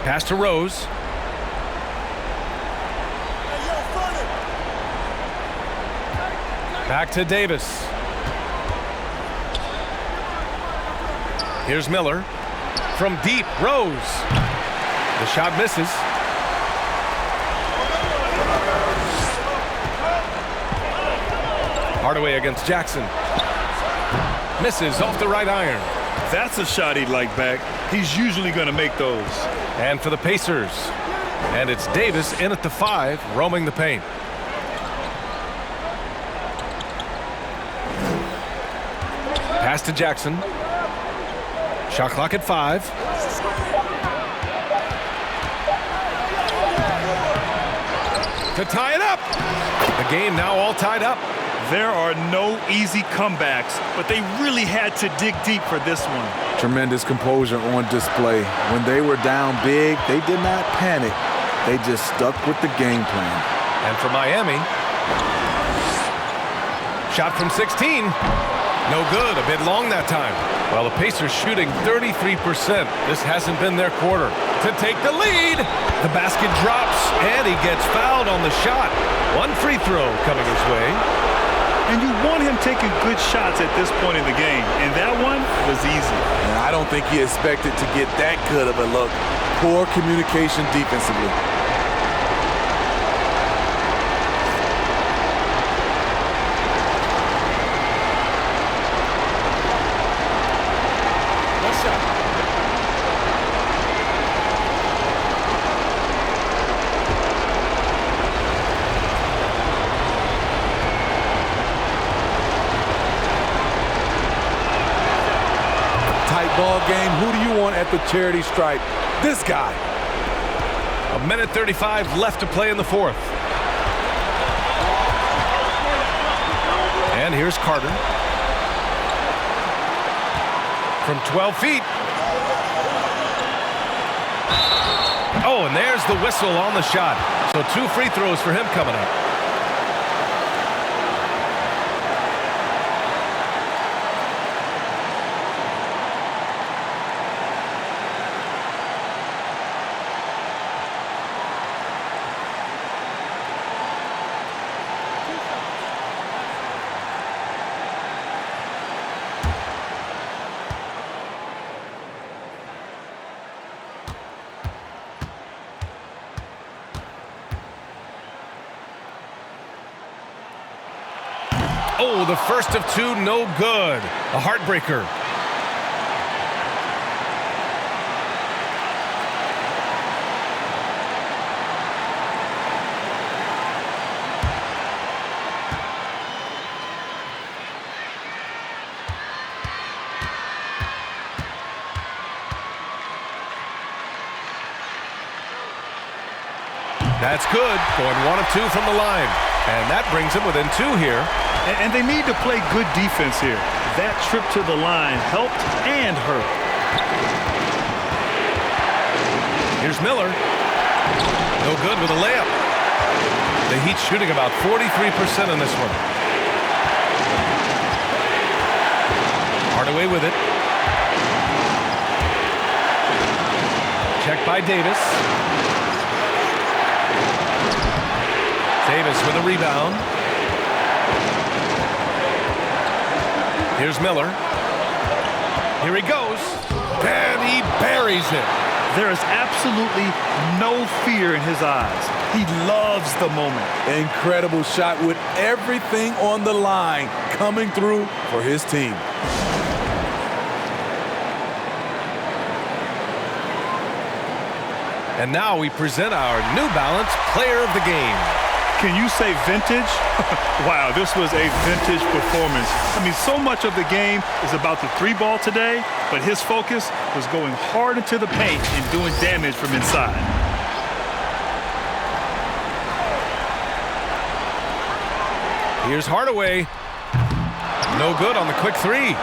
Pass to Rose. Back to Davis. Here's Miller. From deep, Rose. The shot misses. Hardaway against Jackson. Misses off the right iron. That's a shot he'd like back. He's usually going to make those. And for the Pacers. And it's Davis in at the 5, roaming the paint. Pass to Jackson. Shot clock at 5. To tie it up. The game now all tied up. There are no easy comebacks, but they really had to dig deep for this one. Tremendous composure on display. When they were down big, they did not panic. They just stuck with the game plan. And for Miami, shot from 16. No good, a bit long that time. Well, the Pacers shooting 33%. This hasn't been their quarter. To take the lead, the basket drops, and he gets fouled on the shot. One free throw coming his way. And you want him taking good shots at this point in the game, and that one was easy. And I don't think he expected to get that good of a look. Poor communication defensively. Ball game. Who do you want at the charity stripe? This guy. 1:35 left to play in the 4th. And here's Carter. From 12 feet. Oh, and there's the whistle on the shot. So 2 free throws for him coming up. Oh, the first of 2, no good. A heartbreaker. That's good. Going 1 of 2 from the line. And that brings him within 2 here. And they need to play good defense here. That trip to the line helped and hurt. Here's Miller. No good with a layup. The Heat shooting about 43% in this one. Hardaway with it. Checked by Davis. Davis with a rebound. Here's Miller. Here he goes. And he buries it. There is absolutely no fear in his eyes. He loves the moment. Incredible shot with everything on the line coming through for his team. And now we present our New Balance Player of the Game. Can you say vintage? Wow, this was a vintage performance. I mean, so much of the game is about the 3-ball today, but his focus was going hard into the paint and doing damage from inside. Here's Hardaway. No good on the quick 3.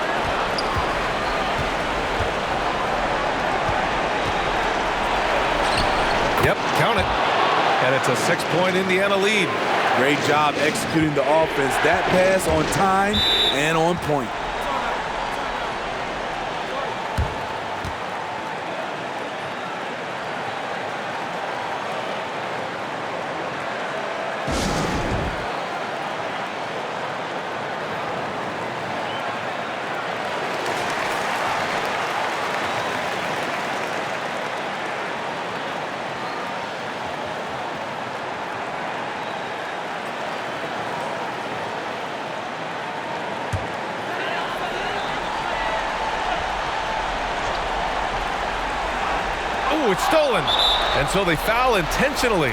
Yep, count it. And it's a 6-point Indiana lead. Great job executing the offense. That pass on time and on point. It's stolen. And so they foul intentionally.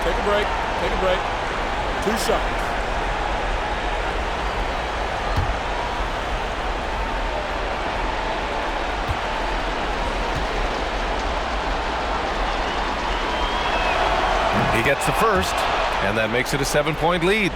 Take a break. Take a break. 2 shots. He gets the first, and that makes it a 7-point lead.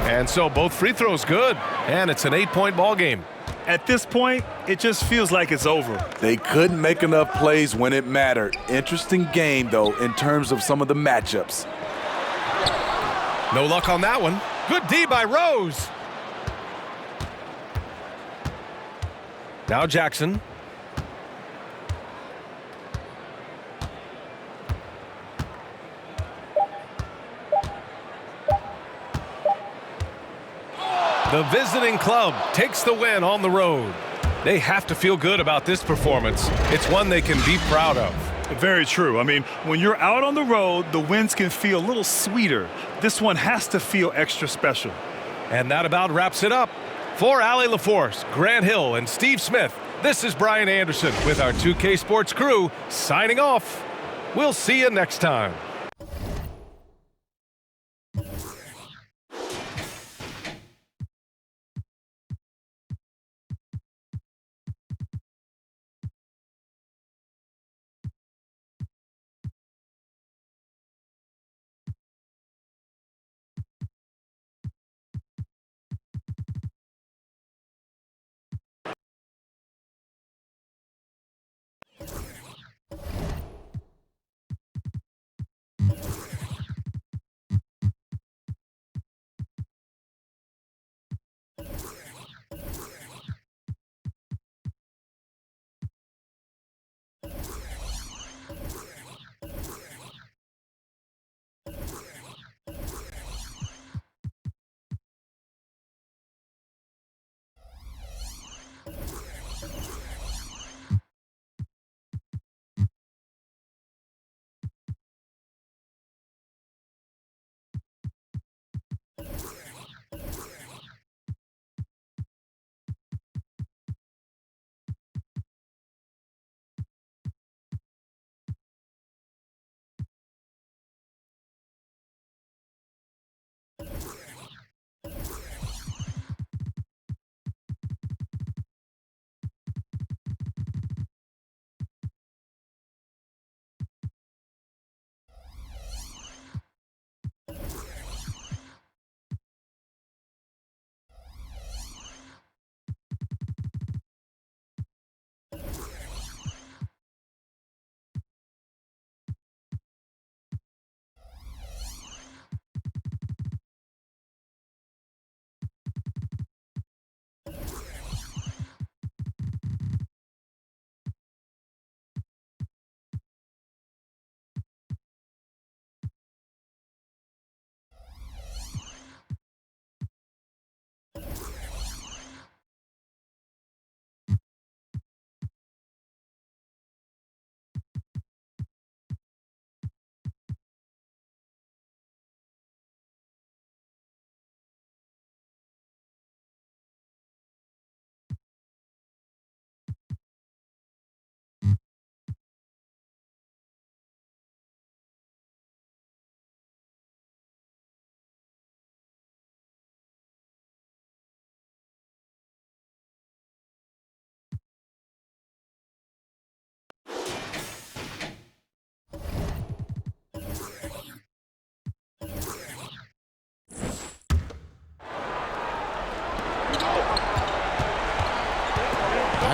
And so both free throws good, and it's an 8-point ball game. At this point, it just feels like it's over. They couldn't make enough plays when it mattered. Interesting game, though, in terms of some of the matchups. No luck on that one. Good D by Rose. Now Jackson. The visiting club takes the win on the road. They have to feel good about this performance. It's one they can be proud of. Very true. I mean, when you're out on the road, the wins can feel a little sweeter. This one has to feel extra special. And that about wraps it up. For Allie LaForce, Grant Hill, and Steve Smith, this is Brian Anderson with our 2K Sports crew signing off. We'll see you next time.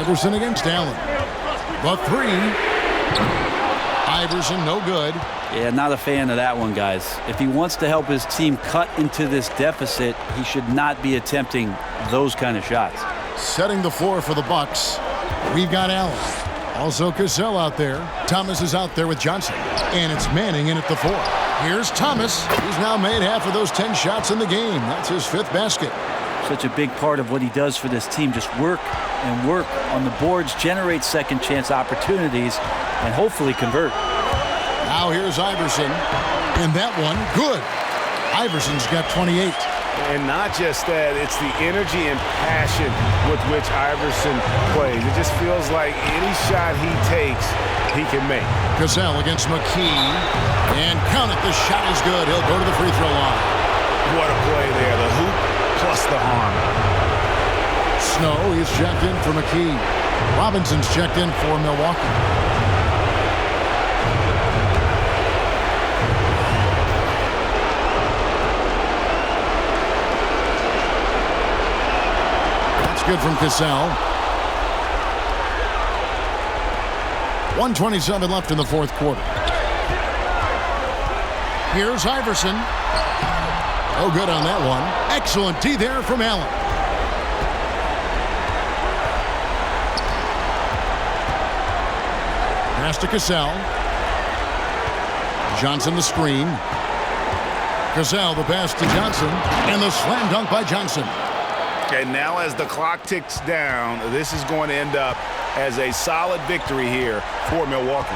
Iverson against Allen. The three. Iverson, no good. Yeah, not a fan of that one, guys. If he wants to help his team cut into this deficit, he should not be attempting those kind of shots. Setting the floor for the Bucks. We've got Allen. Also Cassell out there. Thomas is out there with Johnson. And it's Manning in at the 4. Here's Thomas. He's now made half of those 10 shots in the game. That's his 5th basket. Such a big part of what he does for this team. Just work and work on the boards, generate second chance opportunities, and hopefully convert. Now here's Iverson. And that one, good. Iverson's got 28. And not just that, it's the energy and passion with which Iverson plays. It just feels like any shot he takes, he can make. Cassell against McKee. And count it, the shot is good. He'll go to the free throw line. What a play there, the hoop plus the arm. Snow is checked in for McKee. Robinson's checked in for Milwaukee. Good from Cassell. 1:27 left in the 4th quarter. Here's Iverson. Oh, good on that one. Excellent D there from Allen. Pass to Cassell. Johnson the screen. Cassell the pass to Johnson. And the slam dunk by Johnson. And now as the clock ticks down, this is going to end up as a solid victory here for Milwaukee.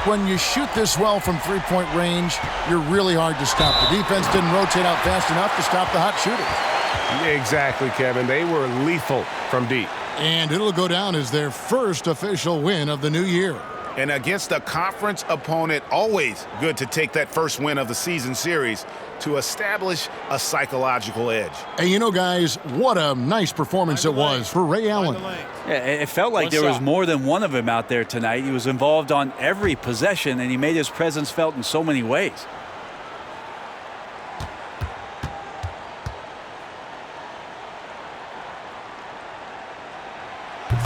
When you shoot this well from three-point range, you're really hard to stop. The defense didn't rotate out fast enough to stop the hot shooter. Exactly, Kevin. They were lethal from deep. And it'll go down as their first official win of the new year. And against a conference opponent, always good to take that first win of the season series to establish a psychological edge. And you know, guys, what a nice performance it was for Ray Allen. Yeah, it felt like there was more than one of him out there tonight. He was involved on every possession, and he made his presence felt in so many ways.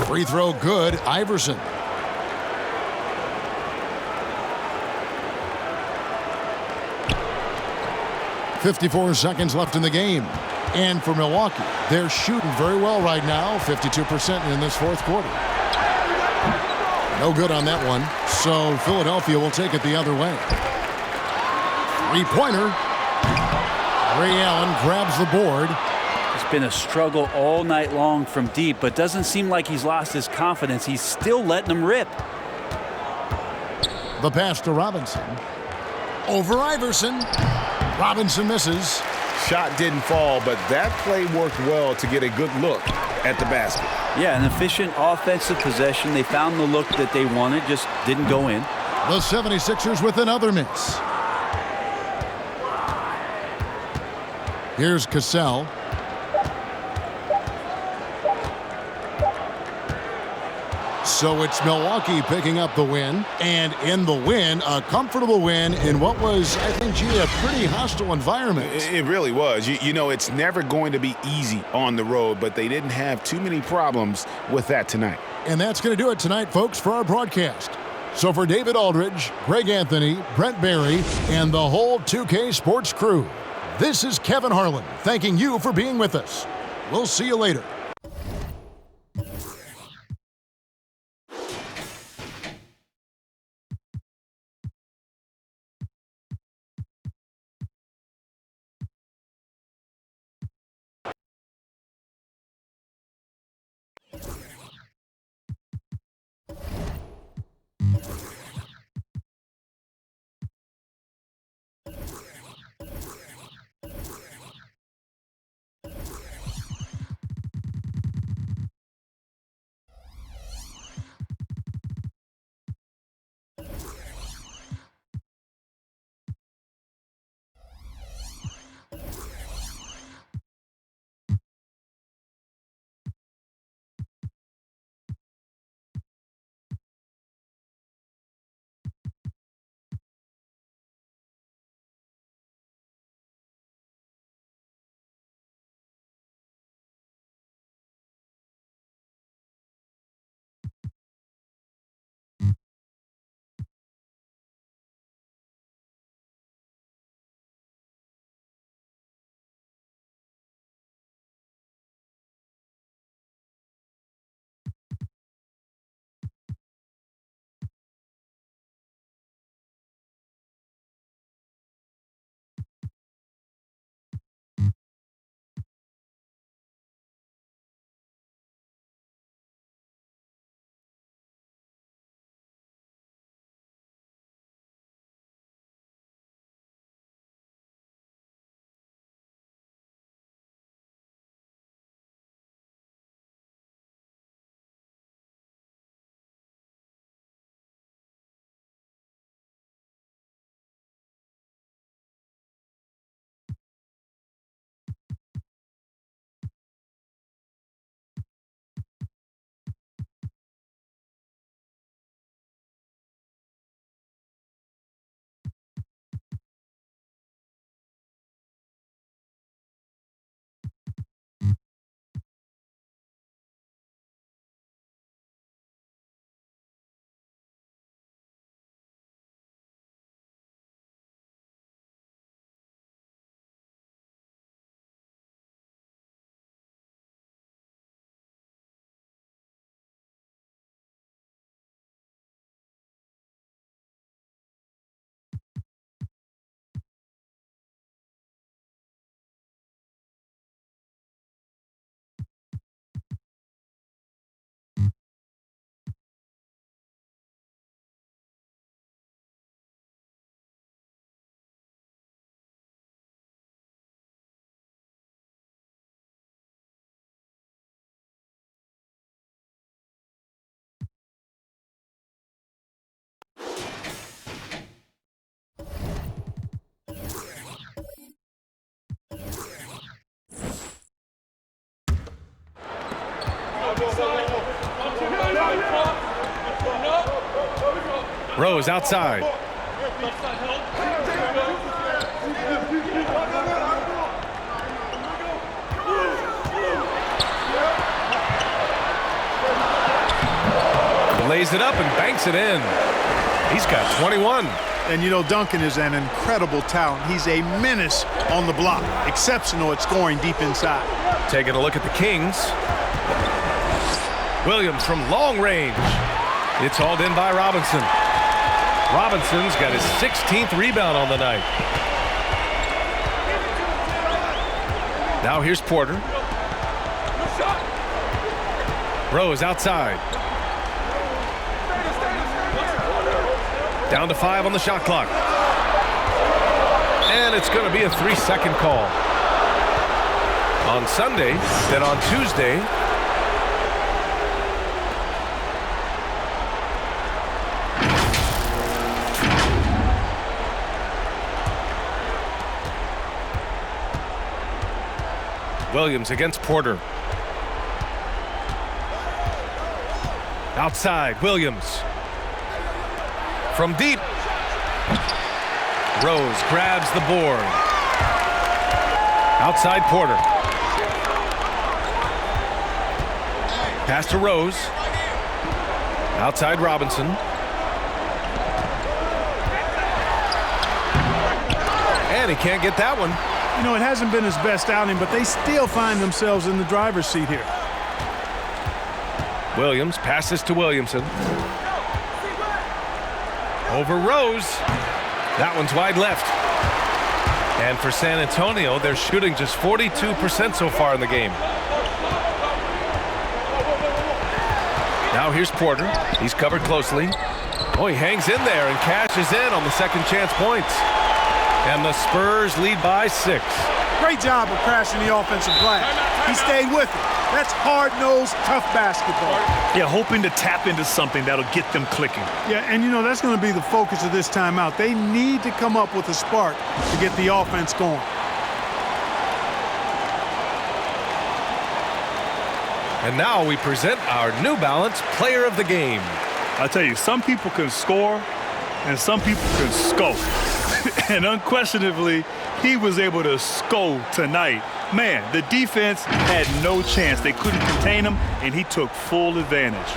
Free throw good, Iverson. .54 seconds left in the game. And for Milwaukee, they're shooting very well right now, 52% in this 4th quarter. No good on that one, so Philadelphia will take it the other way. Three-pointer. Ray Allen grabs the board. It's been a struggle all night long from deep, but doesn't seem like he's lost his confidence. He's still letting them rip. The pass to Robinson. Over Iverson. Robinson misses. Shot didn't fall, but that play worked well to get a good look at the basket. Yeah, an efficient offensive possession. They found the look that they wanted, just didn't go in. The 76ers with another miss. Here's Cassell. So it's Milwaukee picking up the win, and in the win, a comfortable win in what was, I think, a pretty hostile environment. It really was. You know, it's never going to be easy on the road, but they didn't have too many problems with that tonight. And that's going to do it tonight, folks, for our broadcast. So for David Aldridge, Greg Anthony, Brent Barry, and the whole 2K Sports crew, this is Kevin Harlan thanking you for being with us. We'll see you later. Rose outside. Lays it up and banks it in. He's got 21. And you know, Duncan is an incredible talent. He's a menace on the block. Exceptional at scoring deep inside. Taking a look at the Kings. Williams from long range. It's hauled in by Robinson. Robinson's got his 16th rebound on the night. Now here's Porter. Rose outside. Down to 5 on the shot clock. And it's going to be a 3-second call. On Sunday, then on Tuesday, Williams against Porter. Outside, Williams. From deep. Rose grabs the board. Outside Porter. Pass to Rose. Outside Robinson. And he can't get that one. You know, it hasn't been his best outing, but they still find themselves in the driver's seat here. Williams passes to Williamson. Over Rose. That one's wide left. And for San Antonio, they're shooting just 42% so far in the game. Now here's Porter. He's covered closely. Oh, he hangs in there and cashes in on the second chance points. And the Spurs lead by 6. Great job of crashing the offensive glass. He stayed with it. That's hard-nosed, tough basketball. Yeah, hoping to tap into something that'll get them clicking. Yeah, and you know, that's going to be the focus of this timeout. They need to come up with a spark to get the offense going. And now we present our New Balance Player of the Game. I tell you, some people can score and some people can scope. And unquestionably, he was able to score tonight. Man, the defense had no chance. They couldn't contain him, and he took full advantage.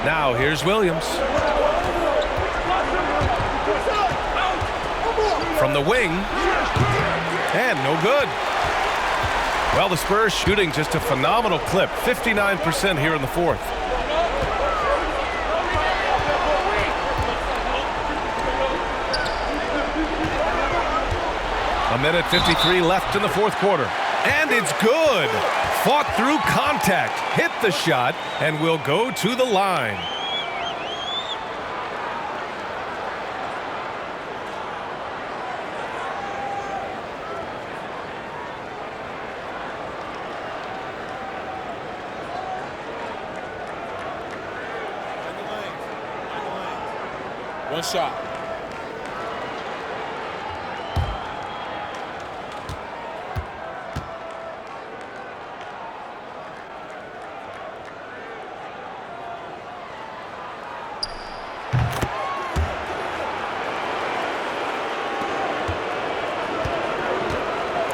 Now here's Williams. From the wing. And no good. Well, the Spurs shooting just a phenomenal clip. 59% here in the fourth. A minute 53 left in the fourth quarter. And it's good. Fought through contact, hit the shot, and will go to the line. One shot.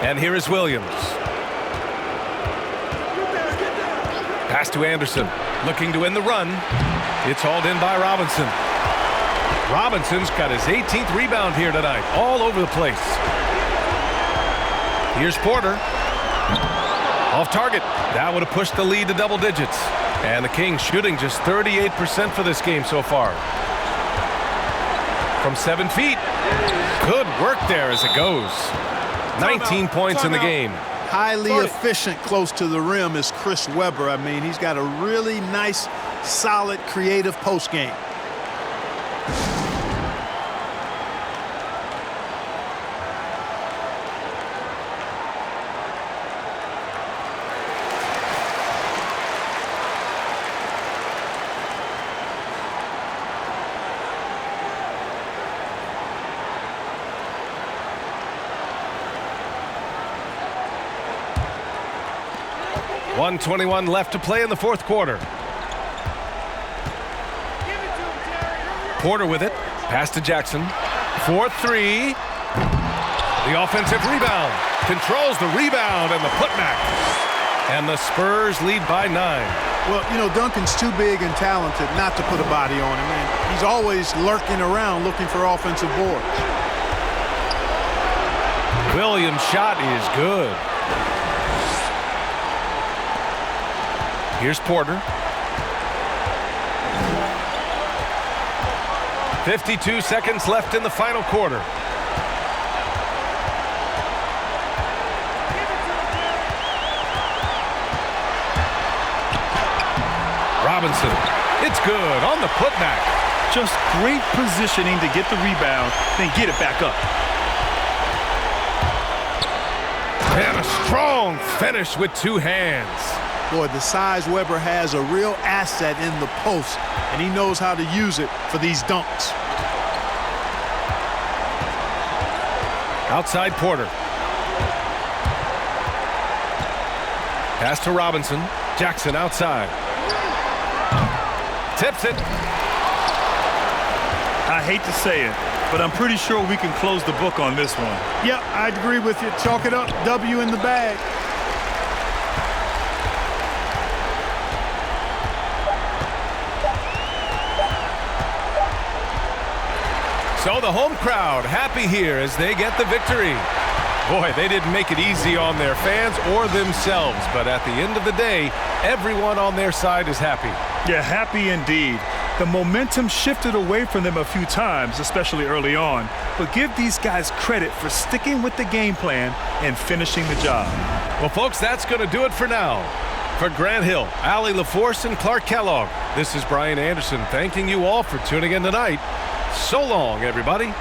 And here is Williams. Pass to Anderson. Looking to win the run. It's hauled in by Robinson. Robinson's got his 18th rebound here tonight. All over the place. Here's Porter. Off target. That would have pushed the lead to double digits. And the Kings shooting just 38% for this game so far. From 7 feet. Good work there as it goes. 19 points in the game. Highly efficient close to the rim is Chris Webber. I mean, he's got a really nice, solid, creative post game. 1:21 left to play in the fourth quarter. Porter with it. Pass to Jackson. 4-3. The offensive rebound. Controls the rebound and the putback. And the Spurs lead by 9. Well, you know, Duncan's too big and talented not to put a body on him, and he's always lurking around looking for offensive boards. Williams' shot is good. Here's Porter. 52 seconds left in the final quarter. Robinson. It's good on the putback. Just great positioning to get the rebound, then get it back up. And a strong finish with 2 hands. Boy, the size Webber has a real asset in the post, and he knows how to use it for these dunks. Outside Porter. Pass to Robinson. Jackson outside. Tips it. I hate to say it, but I'm pretty sure we can close the book on this one. Yep, I'd agree with you. Chalk it up. W in the bag. So the home crowd happy here as they get the victory. Boy, they didn't make it easy on their fans or themselves, but at the end of the day, everyone on their side is happy. Yeah, happy indeed. The momentum shifted away from them a few times, especially early on. But give these guys credit for sticking with the game plan and finishing the job. Well, folks, that's going to do it for now. For Grant Hill, Allie LaForce, and Clark Kellogg, this is Brian Anderson thanking you all for tuning in tonight. So long, everybody.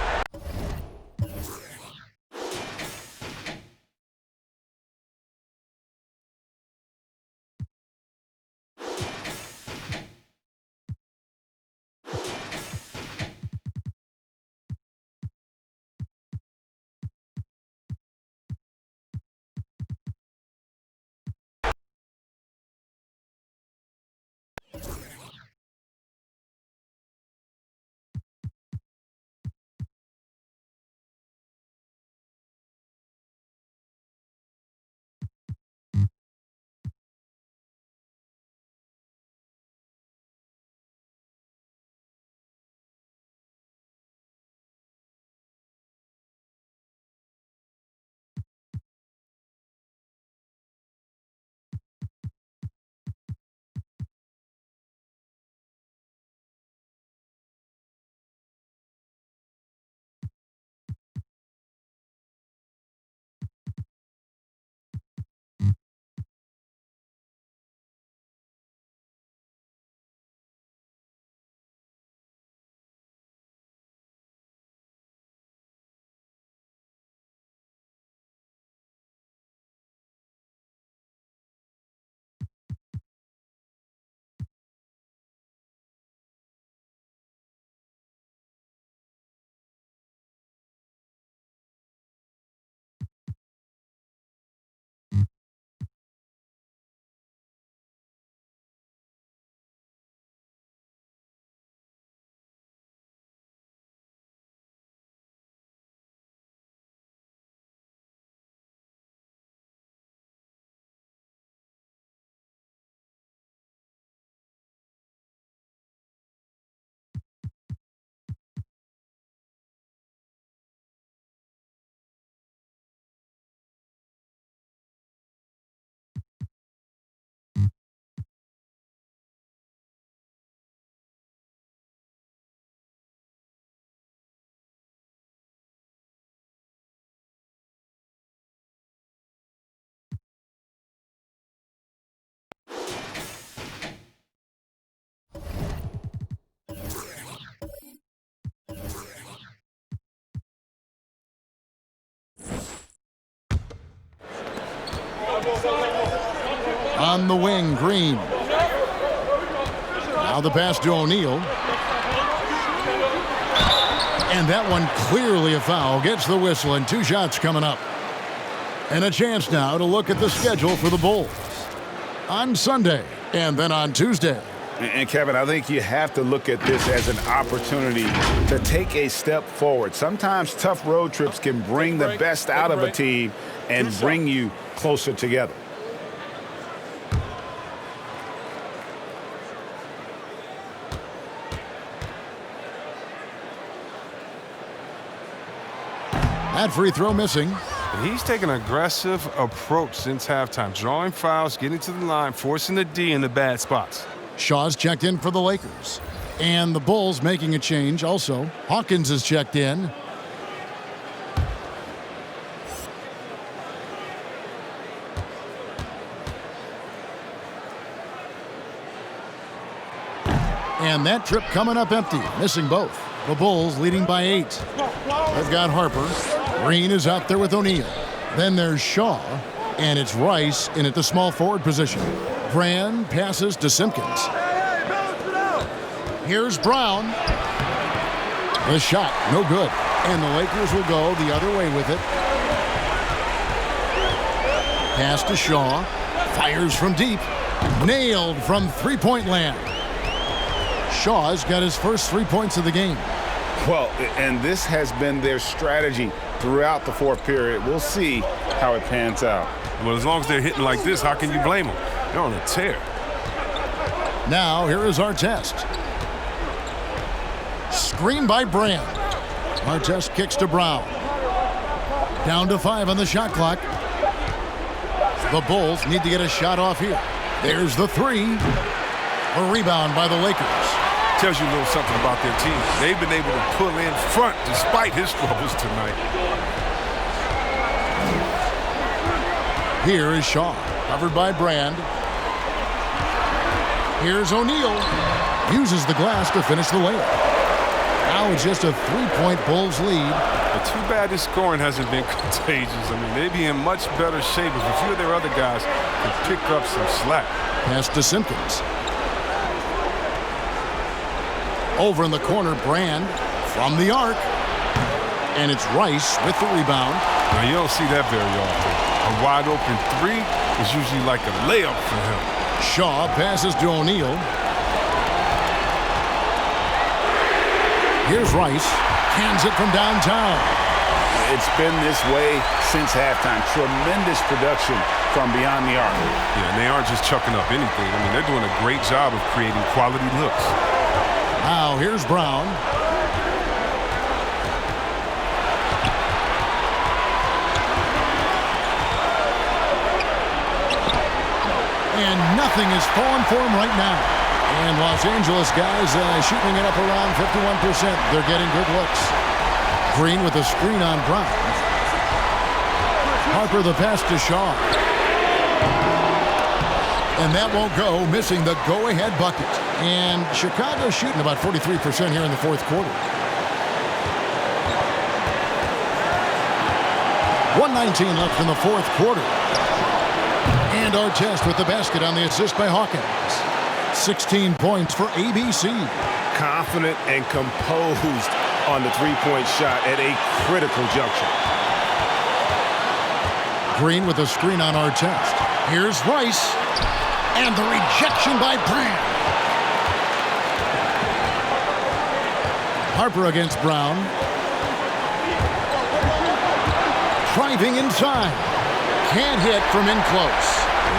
On the wing, Green. Now the pass to O'Neal. And that one clearly a foul. Gets the whistle, and 2 shots coming up. And a chance now to look at the schedule for the Bulls. on Sunday and then on Tuesday. And Kevin, I think you have to look at this as an opportunity to take a step forward. Sometimes tough road trips can bring the best out of a team and bring you closer together. That free throw missing. He's taken an aggressive approach since halftime, drawing fouls, getting to the line, forcing the D in the bad spots. Shaw's checked in for the Lakers. And the Bulls making a change also. Hawkins is checked in. And that trip coming up empty, missing both. The Bulls leading by 8. They've got Harper. Green is out there with O'Neal. Then there's Shaw, and it's Rice in at the small forward position. Brand passes to Simpkins. Here's Brown. The shot, no good. And the Lakers will go the other way with it. Pass to Shaw. Fires from deep. Nailed from three-point land. Shaw's got his first 3 points of the game. Well, and this has been their strategy throughout the fourth period. We'll see how it pans out. Well, as long as they're hitting like this, how can you blame them? They're on a tear. Now, here is Artest. Screen by Brand. Artest kicks to Brown. Down to 5 on the shot clock. The Bulls need to get a shot off here. There's the 3. A rebound by the Lakers. Tells you a little something about their team. They've been able to pull in front despite his struggles tonight. Here is Shaw, covered by Brand. Here's O'Neal. Uses the glass to finish the layup. Now it's just a 3-point Bulls lead. But too bad this scoring hasn't been contagious. I mean, they'd be in much better shape if a few of their other guys could pick up some slack. Pass to Simpkins. Over in the corner, Brand from the arc. And it's Rice with the rebound. Now, you don't see that very often. A wide open 3 is usually like a layup for him. Shaw passes to O'Neal. Here's Rice. Cans it from downtown. It's been this way since halftime. Tremendous production from beyond the arc. Yeah, and they aren't just chucking up anything. I mean, they're doing a great job of creating quality looks. Now, here's Brown. And nothing is falling for him right now. And Los Angeles guys shooting it up around 51%. They're getting good looks. Green with a screen on Brown. Harper the pass to Shaw. And that won't go, missing the go-ahead bucket. And Chicago shooting about 43% here in the fourth quarter. 1:19 left in the fourth quarter. And Artest with the basket on the assist by Hawkins. 16 points for ABC. Confident and composed on the three-point shot at a critical juncture. Green with a screen on Artest. Here's Rice. And the rejection by Brand. Harper against Brown. Driving inside. Can't hit from in close.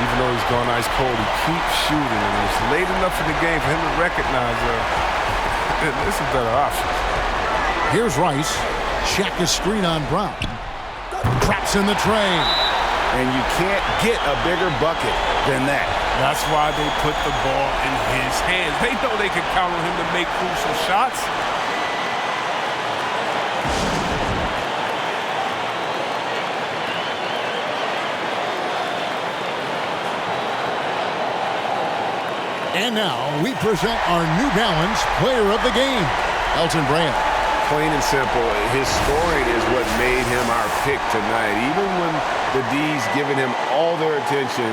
Even though he's gone ice cold, he keeps shooting. And it's late enough in the game for him to recognize this is a better option. Here's Rice. Check his screen on Brown. Traps in the tray. And you can't get a bigger bucket than that. That's why they put the ball in his hands. They know they can count on him to make crucial shots. And now we present our New Balance Player of the Game, Elton Brand. Plain and simple, his scoring is what made him our pick tonight. Even when the D's giving him all their attention,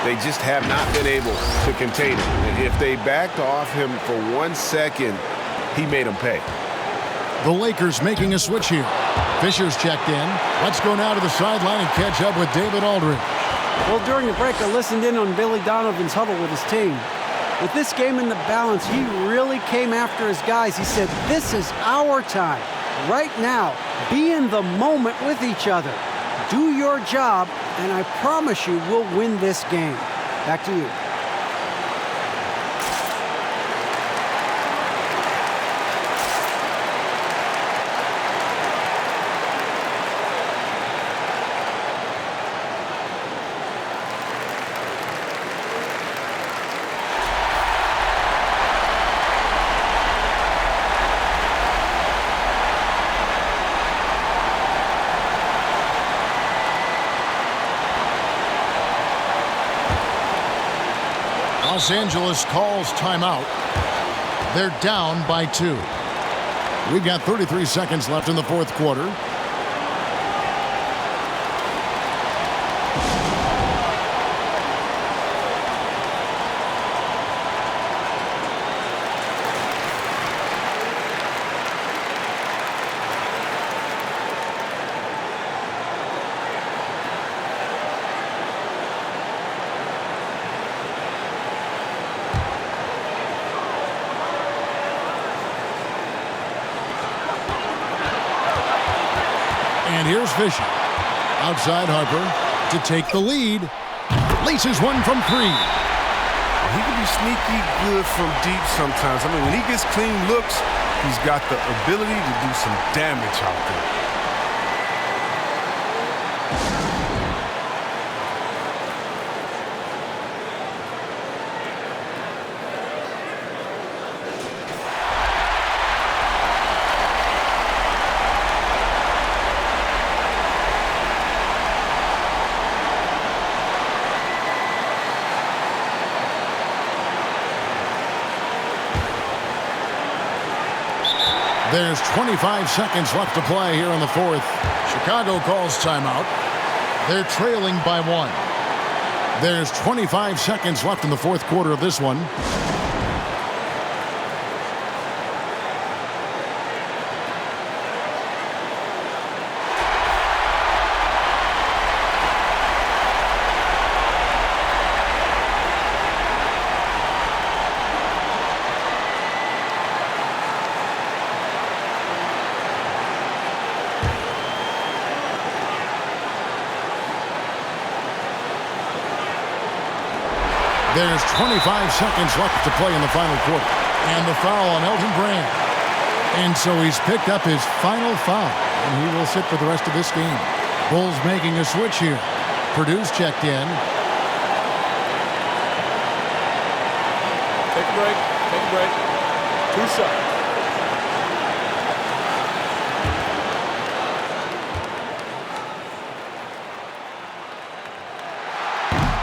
they just have not been able to contain him. And if they backed off him for 1 second, he made them pay. The Lakers making a switch here. Fisher's checked in. Let's go now to the sideline and catch up with David Aldridge. Well, during the break, I listened in on Billy Donovan's huddle with his team. With this game in the balance, he really came after his guys. He said, this is our time. Right now, be in the moment with each other. Do your job, and I promise you we'll win this game. Back to you. Los Angeles calls timeout. They're down by 2. We've got 33 seconds left in the fourth quarter. And here's Fisher. Outside Harper to take the lead. Laces one from 3. He can be sneaky good from deep sometimes. I mean, when he gets clean looks, he's got the ability to do some damage out there. There's 25 seconds left to play here in the fourth. Chicago calls timeout. They're trailing by 1. There's 25 seconds left in the fourth quarter of this one. There's 25 seconds left to play in the final quarter. And the foul on Elton Brand. And so he's picked up his final foul. And he will sit for the rest of this game. Bulls making a switch here. Purdue's checked in. Take a break. Take a break. 2 shots.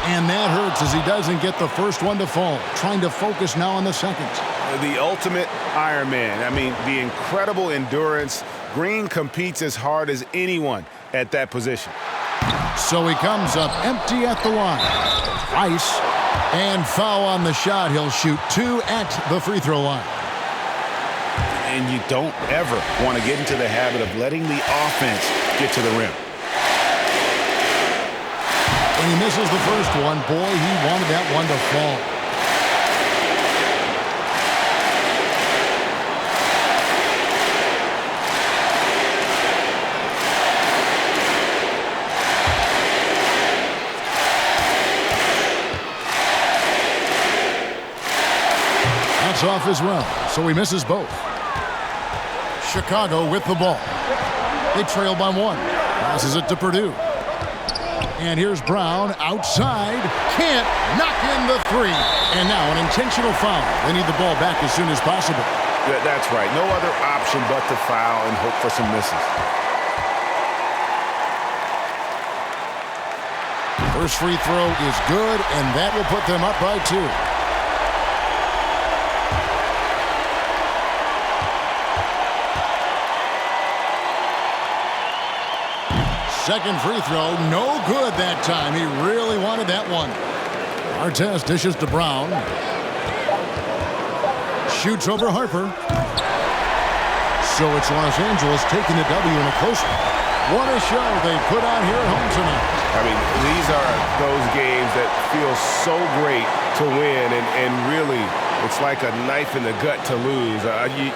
And that hurts as he doesn't get the first one to fall. Trying to focus now on the second. The ultimate Iron Man. I mean, the incredible endurance. Green competes as hard as anyone at that position. So he comes up empty at the line. Ice and foul on the shot. He'll shoot 2 at the free throw line. And you don't ever want to get into the habit of letting the offense get to the rim. When he misses the first one, boy, he wanted that one to fall. That's off as well, so he misses both. Chicago with the ball. They trail by 1. Passes it to Purdue. And here's Brown outside. Can't knock in the 3. And now an intentional foul. They need the ball back as soon as possible. That's right. No other option but to foul and hope for some misses. First free throw is good, and that will put them up by 2. Second free throw, no good that time. He really wanted that one. Artest dishes to Brown. Shoots over Harper. So it's Los Angeles taking the W in a close one. What a show they put on here at home tonight. I mean, these are those games that feel so great to win, and really, it's like a knife in the gut to lose.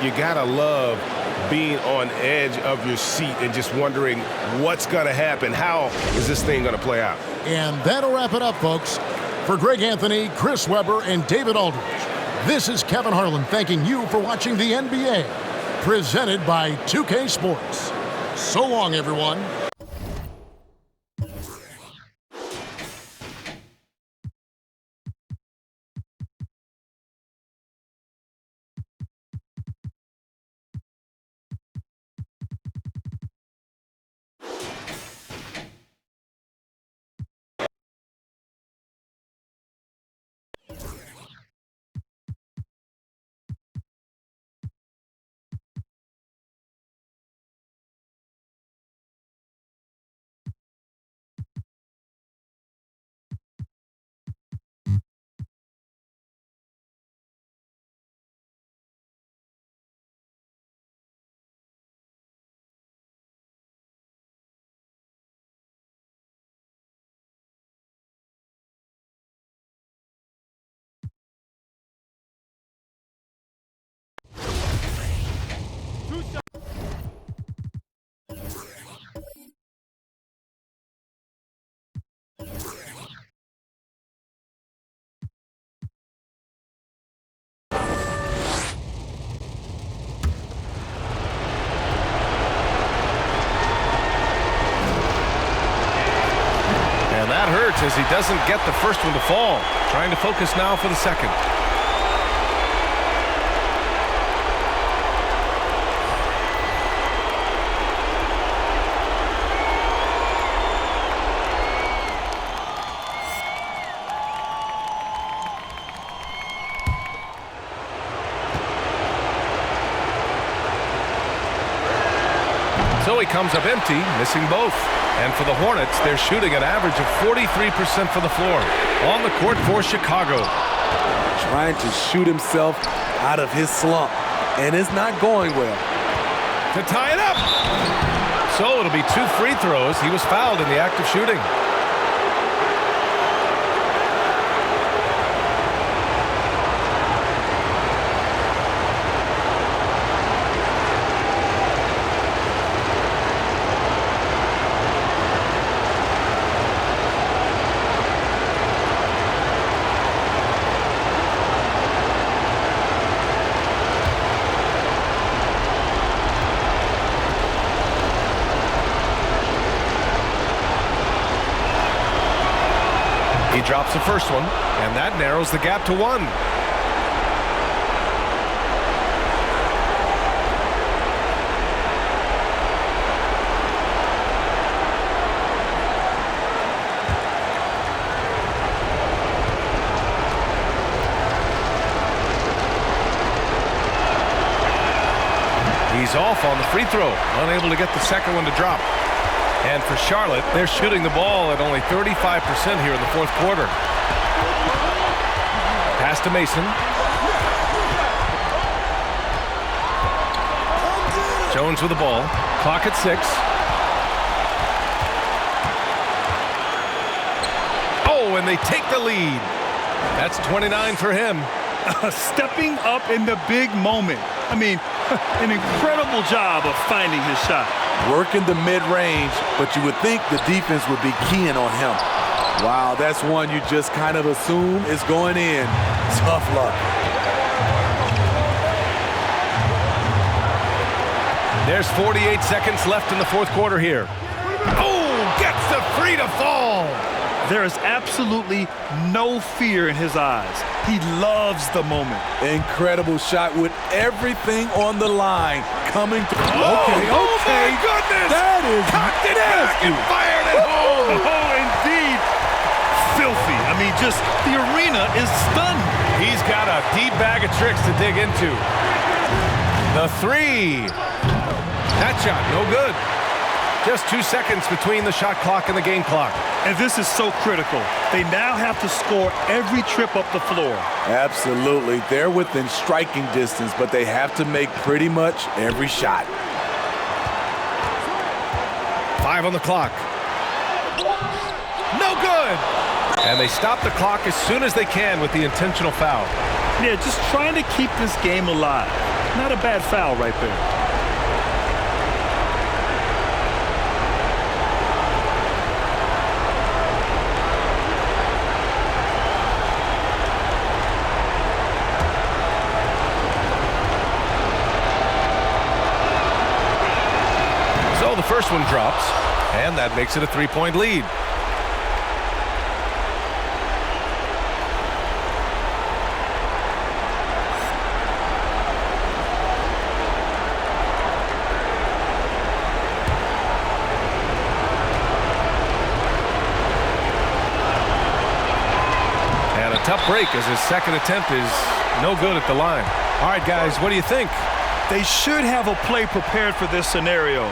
You gotta love being on edge of your seat and just wondering what's gonna happen. How is this thing gonna play out? And that'll wrap it up, folks. For Greg Anthony, Chris Webber, and David Aldridge, this is Kevin Harlan thanking you for watching the NBA, presented by 2K Sports. So long, everyone. That hurts as he doesn't get the first one to fall. Trying to focus now for the second. So he comes up empty, missing both. And for the Hornets, they're shooting an average of 43% from the floor. On the court for Chicago. Trying to shoot himself out of his slump, and it's not going well. To tie it up. So it'll be 2 free throws. He was fouled in the act of shooting. He drops the first one, and that narrows the gap to 1. He's off on the free throw, unable to get the second one to drop. And for Charlotte, they're shooting the ball at only 35% here in the fourth quarter. Pass to Mason. Jones with the ball. Clock at 6. Oh, and they take the lead. That's 29 for him. Stepping up in the big moment. I mean, an incredible job of finding his shot. Working the mid-range, but you would think the defense would be keying on him. Wow, that's one you just kind of assume is going in. Tough luck. There's 48 seconds left in the fourth quarter here. Oh, gets the free to fall. There is absolutely no fear in his eyes. He loves the moment. Incredible shot with everything on the line coming through. Okay. Oh my goodness! That is cocked it back and fired it home. Oh, indeed. Filthy. I mean, just the arena is stunned. He's got a deep bag of tricks to dig into. The 3. That shot, no good. Just 2 seconds between the shot clock and the game clock. And this is so critical. They now have to score every trip up the floor. Absolutely. They're within striking distance, but they have to make pretty much every shot. 5 on the clock. good. And they stop the clock as soon as they can with the intentional foul. Yeah, just trying to keep this game alive. Not a bad foul right there. So the first one drops, and that makes it a three-point lead. And a tough break as his second attempt is no good at the line. All right, guys, what do you think? They should have a play prepared for this scenario.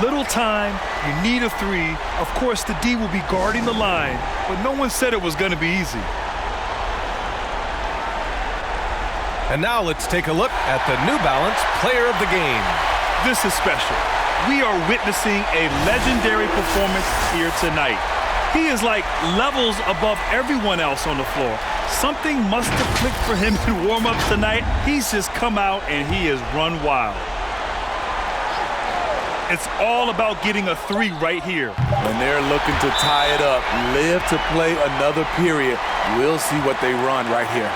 Little time, you need a three. Of course, the D will be guarding the line, but no one said it was going to be easy. And now let's take a look at the New Balance Player of the Game. This is special. We are witnessing a legendary performance here tonight. He is like levels above everyone else on the floor. Something must have clicked for him in warm-ups tonight. He's just come out and he has run wild. It's all about getting a three right here. When they're looking to tie it up, live to play another period, we'll see what they run right here.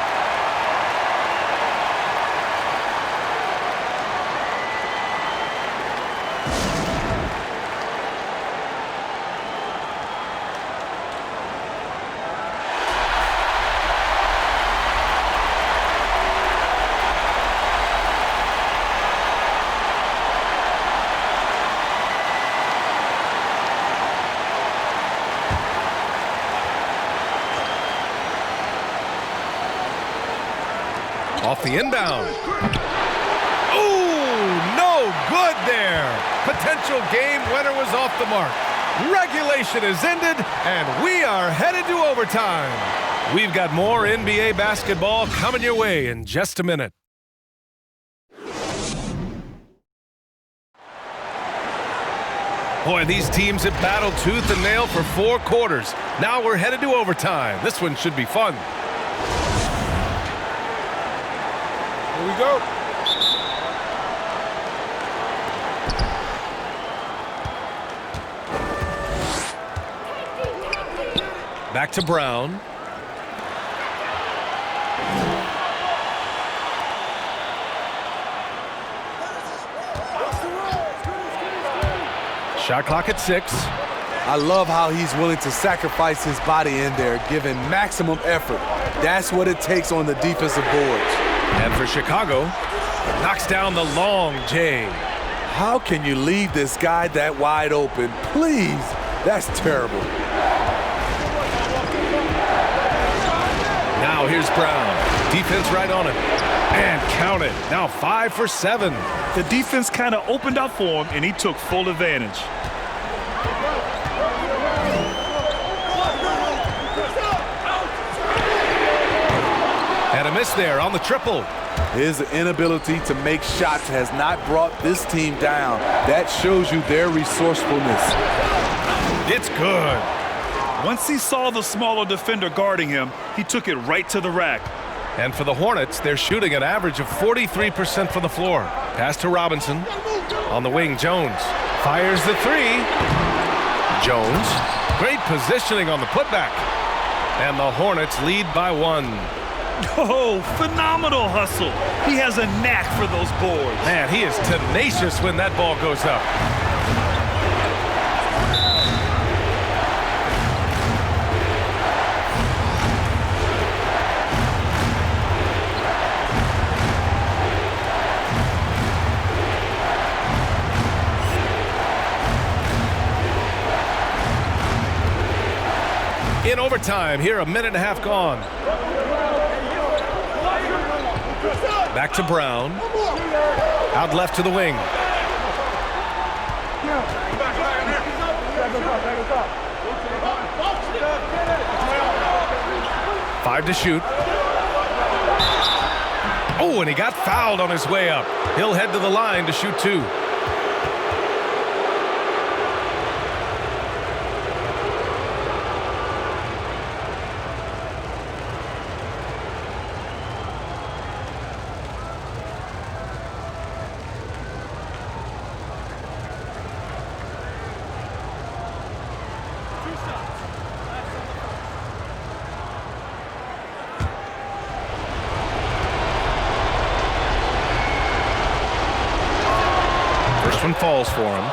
Off the inbound. Ooh, no good there. Potential game winner was off the mark. Regulation is ended, and we are headed to overtime. We've got more NBA basketball coming your way in just a minute. Boy, these teams have battled tooth and nail for 4 quarters. Now we're headed to overtime. This one should be fun. Here we go. Back to Brown. Shot clock at 6. I love how he's willing to sacrifice his body in there, giving maximum effort. That's what it takes on the defensive boards. And for Chicago, knocks down the long J. How can you leave this guy that wide open? Please, that's terrible. Now here's Brown. Defense right on it. And count it. Now 5 for 7. The defense kind of opened up for him, and he took full advantage. And a miss there on the triple. His inability to make shots has not brought this team down. That shows you their resourcefulness. It's good. Once he saw the smaller defender guarding him, he took it right to the rack. And for the Hornets, they're shooting an average of 43% from the floor. Pass to Robinson. On the wing, Jones fires the 3. Jones, great positioning on the putback. And the Hornets lead by 1. Oh, phenomenal hustle. He has a knack for those boards. Man, he is tenacious when that ball goes up. In overtime, here a minute and a half gone. Back to Brown. Out left to the wing. Five to shoot. Oh, and he got fouled on his way up. He'll head to the line to shoot 2. First one falls for him.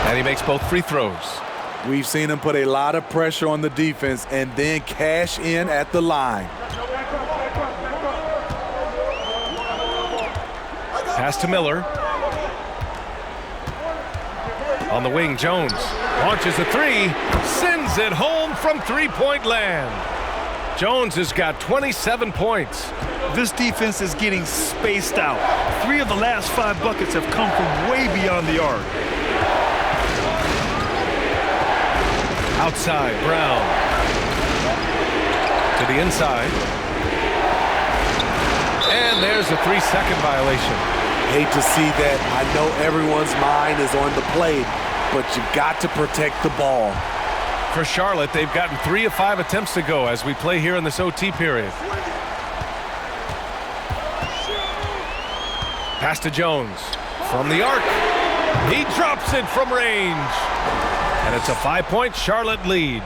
And he makes both free throws. We've seen him put a lot of pressure on the defense and then cash in at the line. Pass to Miller. On the wing, Jones launches a three, sends it home from three-point land. Jones has got 27 points. This defense is getting spaced out. 3 of the last 5 buckets have come from way beyond the arc. Outside, Brown. To the inside. And there's a 3-second violation. Hate to see that. I know everyone's mind is on the play, but you got to protect the ball. For Charlotte, they've gotten 3 of 5 attempts to go as we play here in this OT period. Pass to Jones. From the arc. He drops it from range. And it's a 5-point Charlotte lead.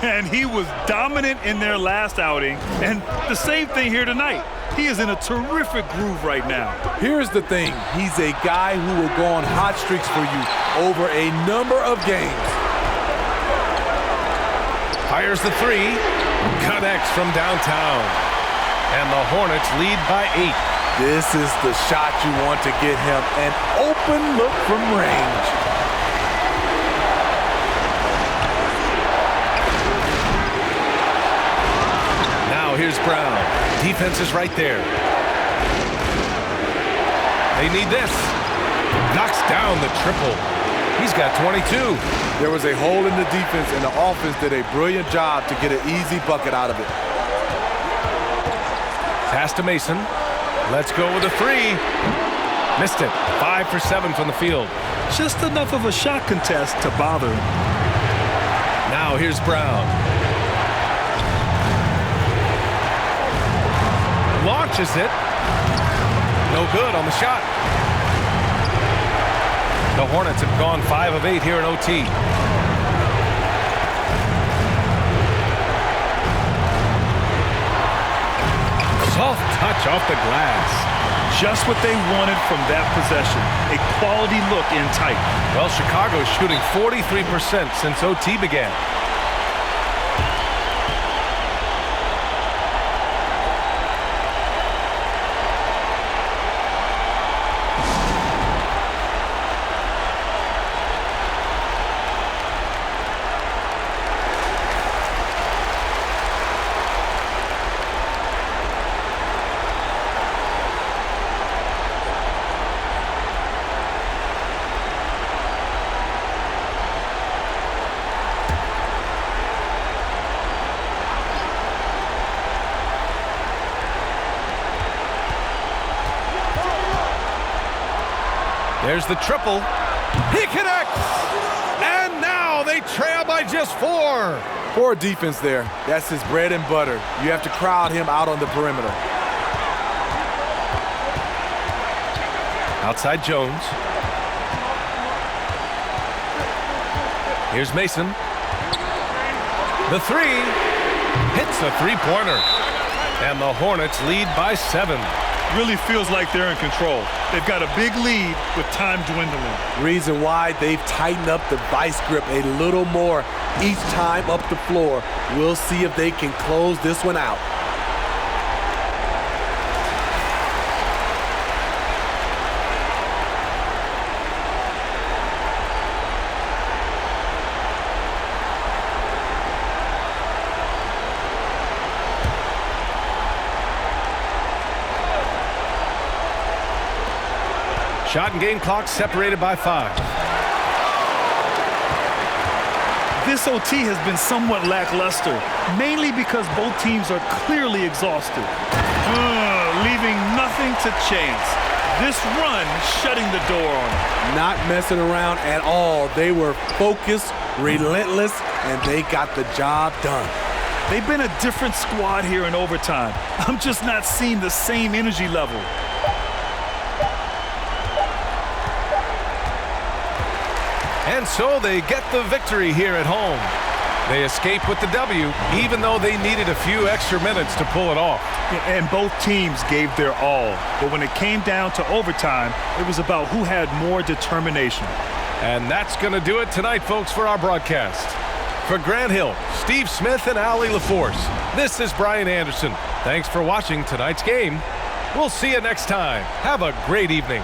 And he was dominant in their last outing. And the same thing here tonight. He is in a terrific groove right now. Here's the thing. He's a guy who will go on hot streaks for you over a number of games. Fires the 3. Connects from downtown. And the Hornets lead by 8. This is the shot you want to get him. An open look from range. Here's Brown. Defense is right there. They need this. Knocks down the triple. He's got 22. There was a hole in the defense, and the offense did a brilliant job to get an easy bucket out of it. Pass to Mason. Let's go with a 3. Missed it. 5 for 7 from the field. Just enough of a shot contest to bother him. Now here's Brown. Launches it. No good on the shot. The Hornets have gone 5 of 8 here in OT. Soft touch off the glass. Just what they wanted from that possession. A quality look in tight. Well, Chicago's shooting 43% since OT began. There's the triple. He connects! And now they trail by just 4. Poor defense there. That's his bread and butter. You have to crowd him out on the perimeter. Outside Jones. Here's Mason. The 3 hits the 3-pointer. And the Hornets lead by 7. Really feels like they're in control. They've got a big lead with time dwindling. Reason why they've tightened up the vice grip a little more each time up the floor. We'll see if they can close this one out. Shot and game clock separated by 5. This OT has been somewhat lackluster, mainly because both teams are clearly exhausted. Leaving nothing to chance. This run shutting the door on them. Not messing around at all. They were focused, relentless, and they got the job done. They've been a different squad here in overtime. I'm just not seeing the same energy level. And so they get the victory here at home. They escape with the W, even though they needed a few extra minutes to pull it off. Yeah, and both teams gave their all. But when it came down to overtime, it was about who had more determination. And that's going to do it tonight, folks, for our broadcast. For Grant Hill, Steve Smith, and Ali LaForce, this is Brian Anderson. Thanks for watching tonight's game. We'll see you next time. Have a great evening.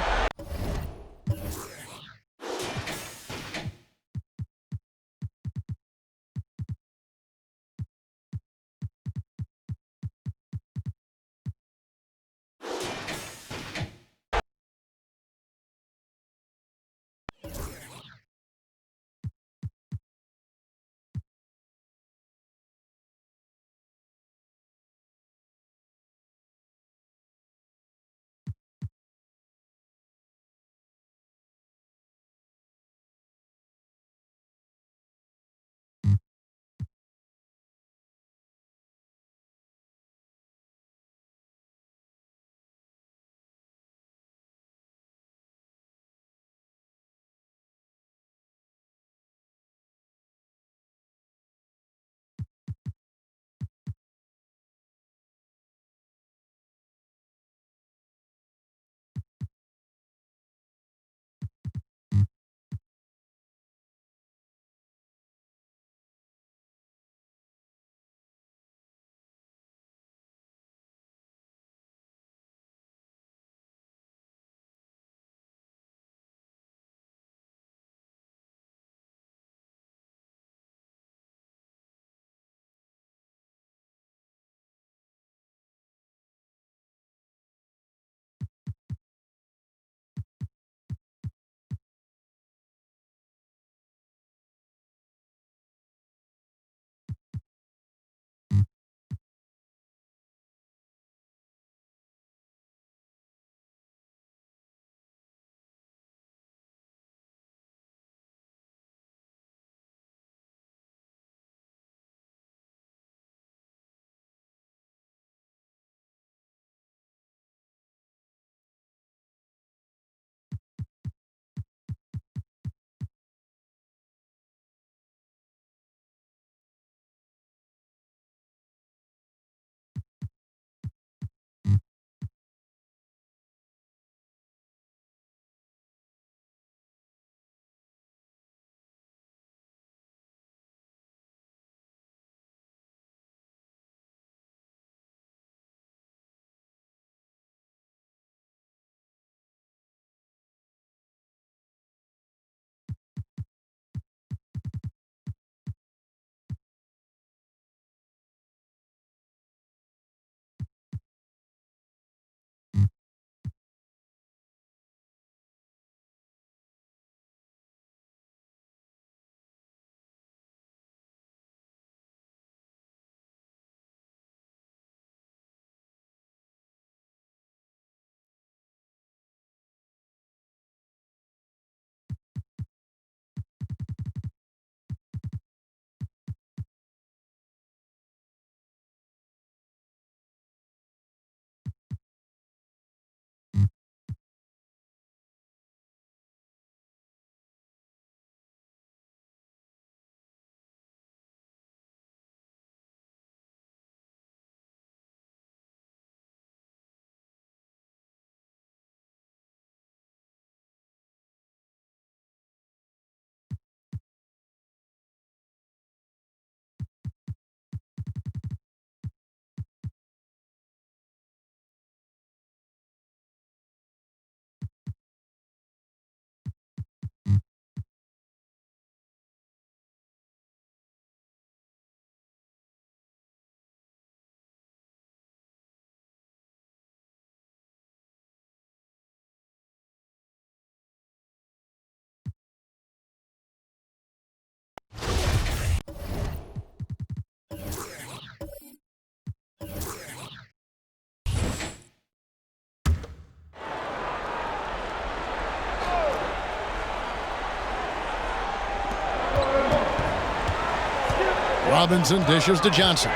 Robinson dishes to Johnson.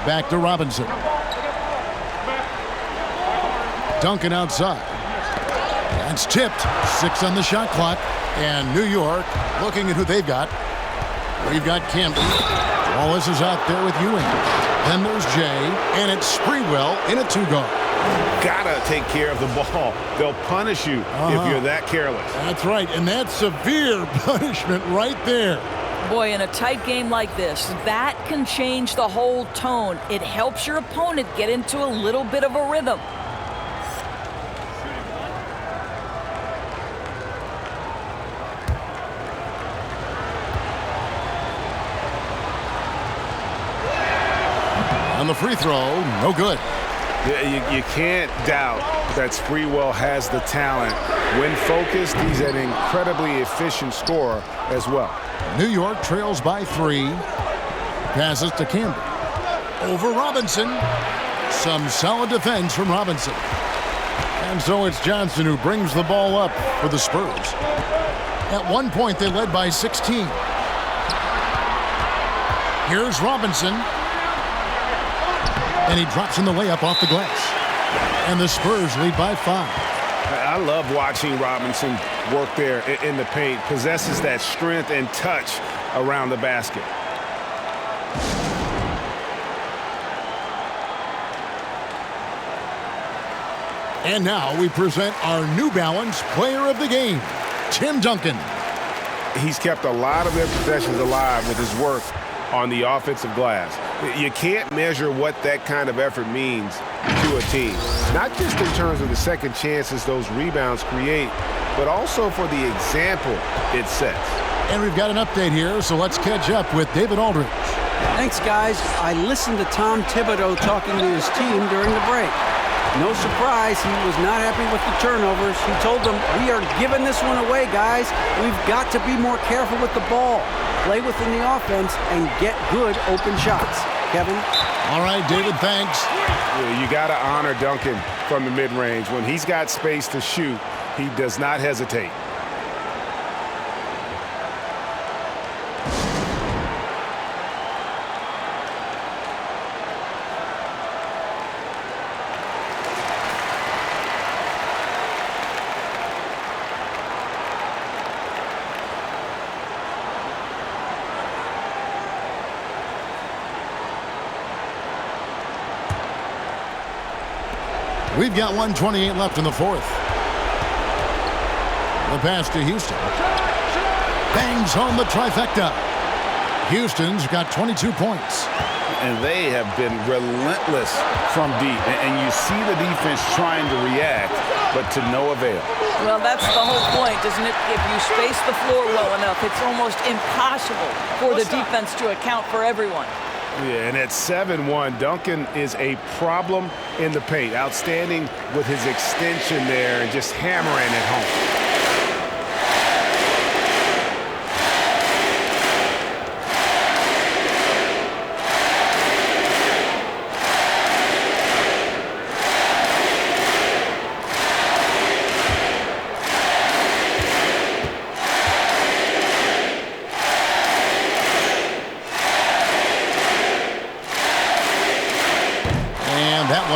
Back to Robinson. Duncan outside. That's tipped. 6 on the shot clock. And New York looking at who they've got. We've got Camden. Wallace is out there with Ewing. Then there's Jay. And it's Sprewell in a 2-guard. Gotta take care of the ball. They'll punish you if you're that careless. That's right. And that's severe punishment right there. Boy, in a tight game like this, that can change the whole tone. It helps your opponent get into a little bit of a rhythm. On the free throw, no good. You can't doubt that Sprewell has the talent. When focused, he's an incredibly efficient scorer as well. New York trails by 3. Passes to Campbell. Over Robinson. Some solid defense from Robinson. And so it's Johnson who brings the ball up for the Spurs. At one point, they led by 16. Here's Robinson. And he drops in the layup off the glass. And the Spurs lead by 5. I love watching Robinson work there in the paint. Possesses that strength and touch around the basket. And now we present our New Balance Player of the Game, Tim Duncan. He's kept a lot of their possessions alive with his work on the offensive glass. You can't measure what that kind of effort means to a team. Not just in terms of the second chances those rebounds create, but also for the example it sets. And we've got an update here, so let's catch up with David Aldridge. Thanks, guys. I listened to Tom Thibodeau talking to his team during the break. No surprise, he was not happy with the turnovers. He told them, we are giving this one away, guys. We've got to be more careful with the ball, play within the offense, and get good open shots. Kevin? All right, David, thanks. You got to honor Duncan from the mid-range. When he's got space to shoot, he does not hesitate. We've got 1:28 left in the fourth. The pass to Houston. Bangs home the trifecta. Houston's got 22 points. And they have been relentless from deep. And you see the defense trying to react, but to no avail. Well, that's the whole point, isn't it? If you space the floor well enough, it's almost impossible for the defense to account for everyone. Yeah, and at 7-1, Duncan is a problem in the paint. Outstanding with his extension there and just hammering it home.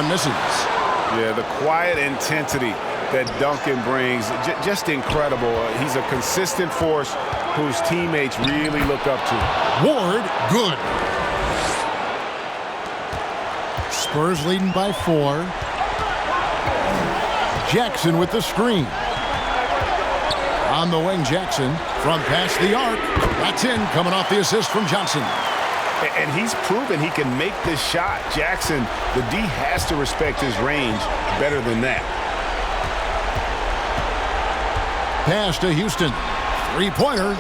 Misses. Yeah, the quiet intensity that Duncan brings, just incredible. He's a consistent force whose teammates really look up to. Ward, good. Spurs leading by 4. Jackson with the screen. On the wing, Jackson from past the arc. That's in, coming off the assist from Johnson. And he's proven he can make this shot. Jackson, the D has to respect his range better than that. Pass to Houston. Three-pointer.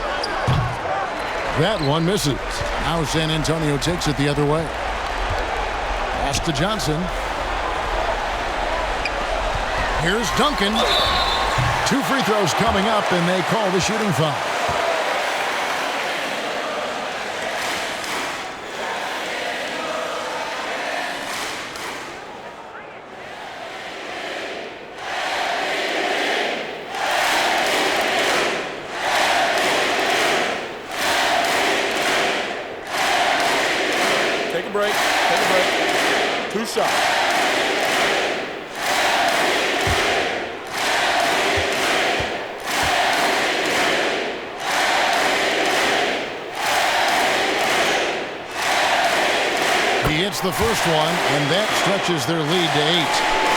That one misses. Now San Antonio takes it the other way. Pass to Johnson. Here's Duncan. 2 free throws coming up, and they call the shooting foul. Take a break. 2 shots. He hits the first one, and that stretches their lead to 8.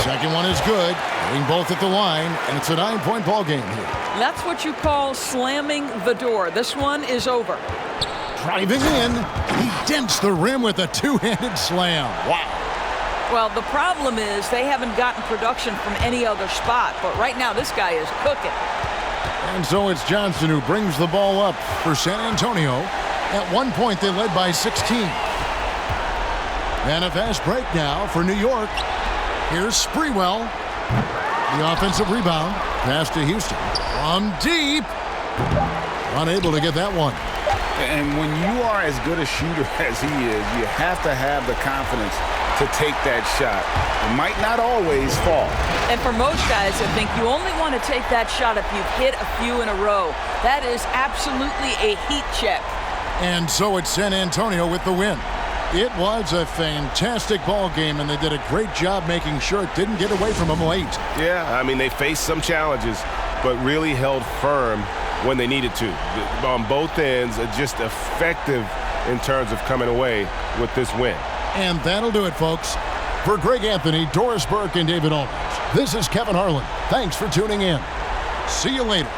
Second one is good. Hitting both at the line, and it's a 9-point ball game here. That's what you call slamming the door. This one is over. Driving in, he dents the rim with a two-handed slam. Wow. Well, the problem is they haven't gotten production from any other spot, but right now this guy is cooking. And so it's Johnson who brings the ball up for San Antonio. At one point, they led by 16. And a fast break now for New York. Here's Sprewell. The offensive rebound. Pass to Houston. From deep. Unable to get that one. And when you are as good a shooter as he is, you have to have the confidence to take that shot. It might not always fall. And for most guys, I think you only want to take that shot if you've hit a few in a row. That is absolutely a heat check. And so it's San Antonio with the win. It was a fantastic ball game, and they did a great job making sure it didn't get away from them late. Yeah, I mean, they faced some challenges, but really held firm when they needed to. On both ends, just effective in terms of coming away with this win. And that'll do it, folks. For Greg Anthony, Doris Burke, and David Aldridge, this is Kevin Harlan. Thanks for tuning in. See you later.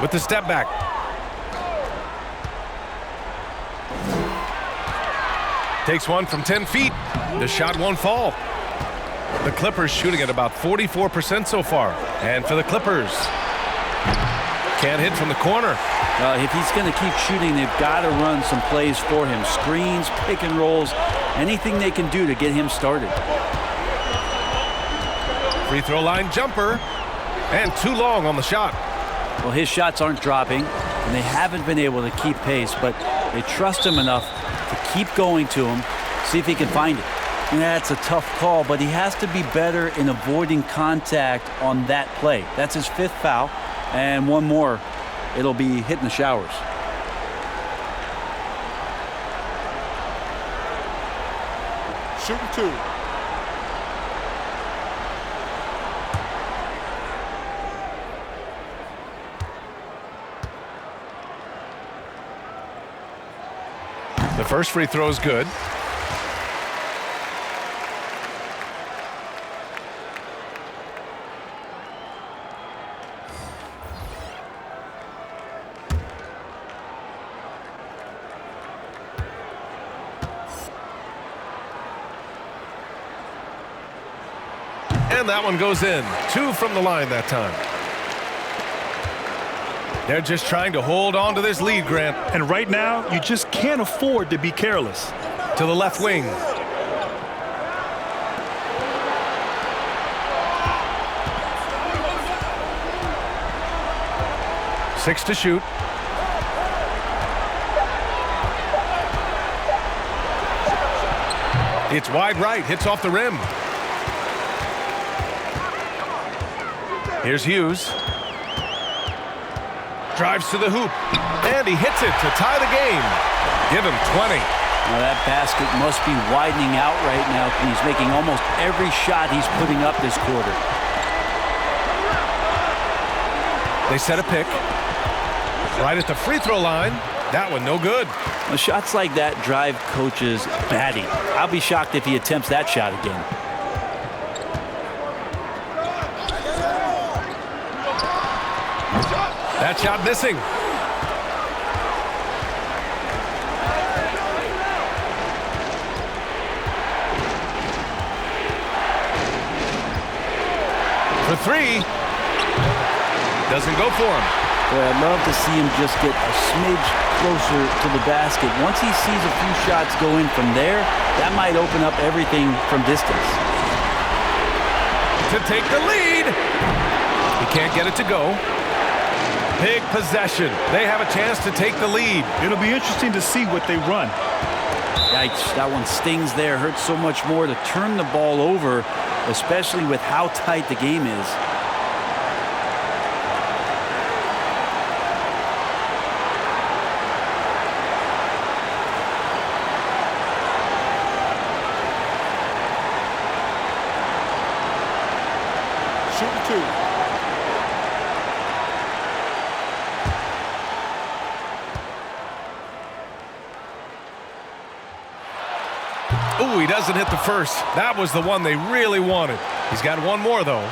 with the step back. Takes one from 10 feet. The shot won't fall. The Clippers shooting at about 44% so far. And for the Clippers, can't hit from the corner. If he's going to keep shooting, they've got to run some plays for him. Screens, pick and rolls, anything they can do to get him started. Free throw line jumper, and too long on the shot. Well, his shots aren't dropping, and they haven't been able to keep pace, but they trust him enough to keep going to him, see if he can find it. And that's a tough call, but he has to be better in avoiding contact on that play. That's his 5th foul, and one more, it'll be hitting the showers. Shooting 2. The first free throw is good. And that one goes in. 2 from the line that time. They're just trying to hold on to this lead, Grant. And right now, you just can't afford to be careless. To the left wing. Six to shoot. It's wide right, hits off the rim. Here's Hughes. Drives to the hoop, and he hits it to tie the game. Give him 20. Now that basket must be widening out right now. He's making almost every shot he's putting up this quarter. They set a pick. Right at the free throw line. That one no good. Well, shots like that drive coaches batty. I'll be shocked if he attempts that shot again. That shot missing. For 3. Doesn't go for him. Boy, I'd love to see him just get a smidge closer to the basket. Once he sees a few shots go in from there, that might open up everything from distance. To take the lead. He can't get it to go. Big possession. They have a chance to take the lead. It'll be interesting to see what they run. Yikes, that one stings there. Hurts so much more to turn the ball over, especially with how tight the game is. Shooting 2. Ooh, he doesn't hit the first. That was the one they really wanted. He's got one more, though.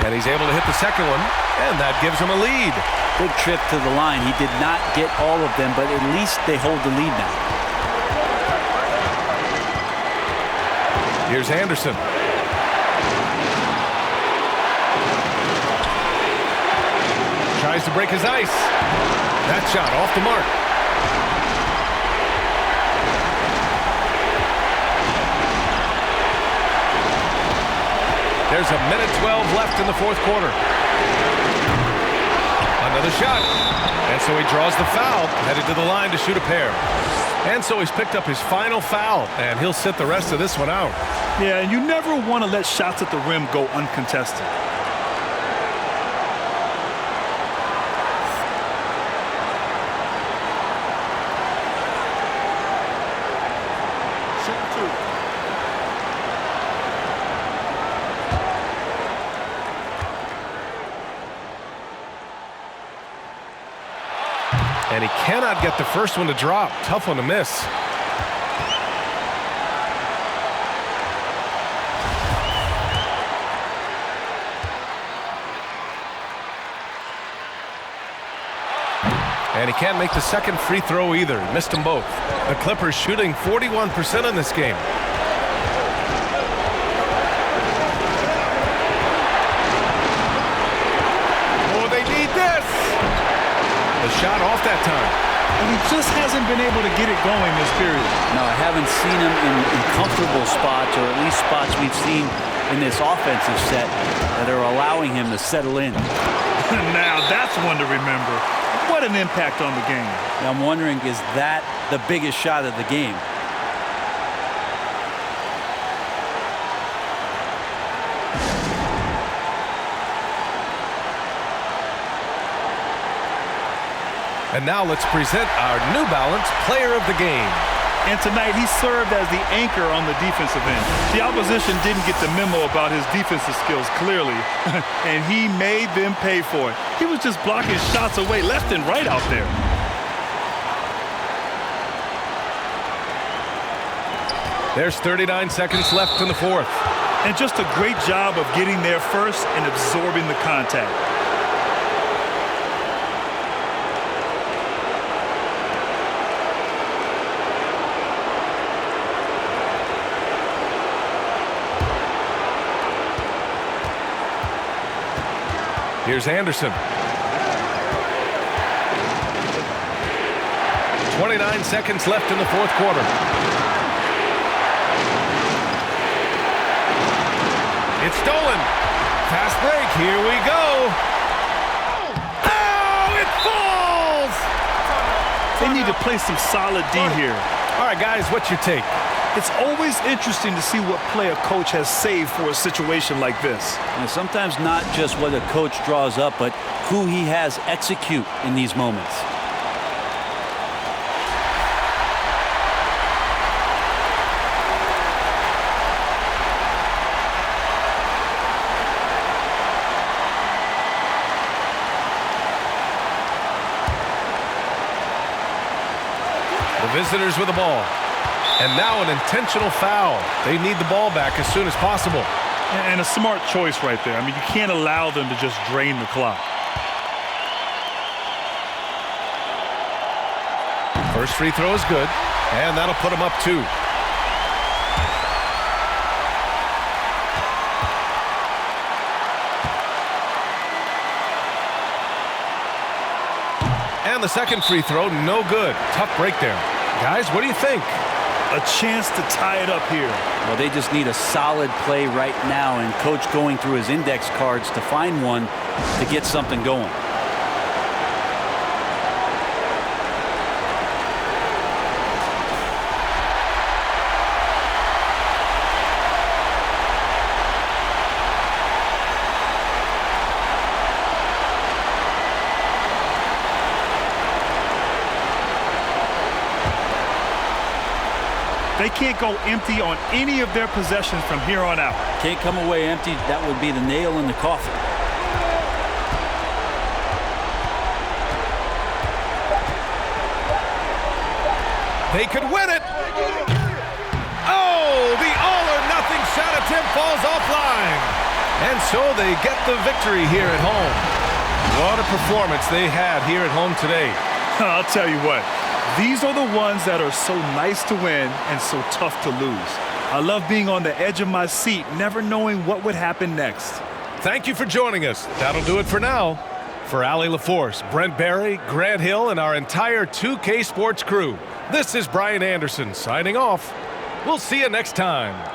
And he's able to hit the second one, and that gives him a lead. Big trip to the line. He did not get all of them, but at least they hold the lead now. Here's Anderson. Tries to break his ice. That shot off the mark. There's a minute 12 left in the fourth quarter. Another shot. And so he draws the foul, headed to the line to shoot a pair. And so he's picked up his final foul, and he'll sit the rest of this one out. Yeah, and you never want to let shots at the rim go uncontested. And he cannot get the first one to drop. Tough one to miss. And he can't make the second free throw either. He missed them both. The Clippers shooting 41% in this game. Oh, they need this. The shot off that time. And he just hasn't been able to get it going this period. No, I haven't seen him in comfortable spots, or at least spots we've seen in this offensive set that are allowing him to settle in. Now that's one to remember. What an impact on the game. Now, I'm wondering, is that the biggest shot of the game? And now let's present our New Balance Player of the Game. And tonight he served as the anchor on the defensive end. The opposition didn't get the memo about his defensive skills clearly, and he made them pay for it. He was just blocking shots away left and right out there. There's 39 seconds left in the fourth. And just a great job of getting there first and absorbing the contact. Here's Anderson. 29 seconds left in the fourth quarter. It's stolen. Fast break. Here we go. Oh, it falls. They need to play some solid D here. All right, guys, what's your take? It's always interesting to see what play a coach has saved for a situation like this. And sometimes not just what a coach draws up, but who he has execute in these moments. The visitors with the ball. And now an intentional foul. They need the ball back as soon as possible. And a smart choice right there. I mean, you can't allow them to just drain the clock. First free throw is good, and that'll put them up 2. And the second free throw, no good. Tough break there. Guys, what do you think? A chance to tie it up here. Well, they just need a solid play right now, and coach going through his index cards to find one to get something going. They can't go empty on any of their possessions from here on out. Can't come away empty. That would be the nail in the coffin. They could win it. Oh, the all-or-nothing shot attempt falls offline. And so they get the victory here at home. What a performance they had here at home today. I'll tell you what. These are the ones that are so nice to win and so tough to lose. I love being on the edge of my seat, never knowing what would happen next. Thank you for joining us. That'll do it for now. For Allie LaForce, Brent Barry, Grant Hill, and our entire 2K Sports crew, this is Brian Anderson signing off. We'll see you next time.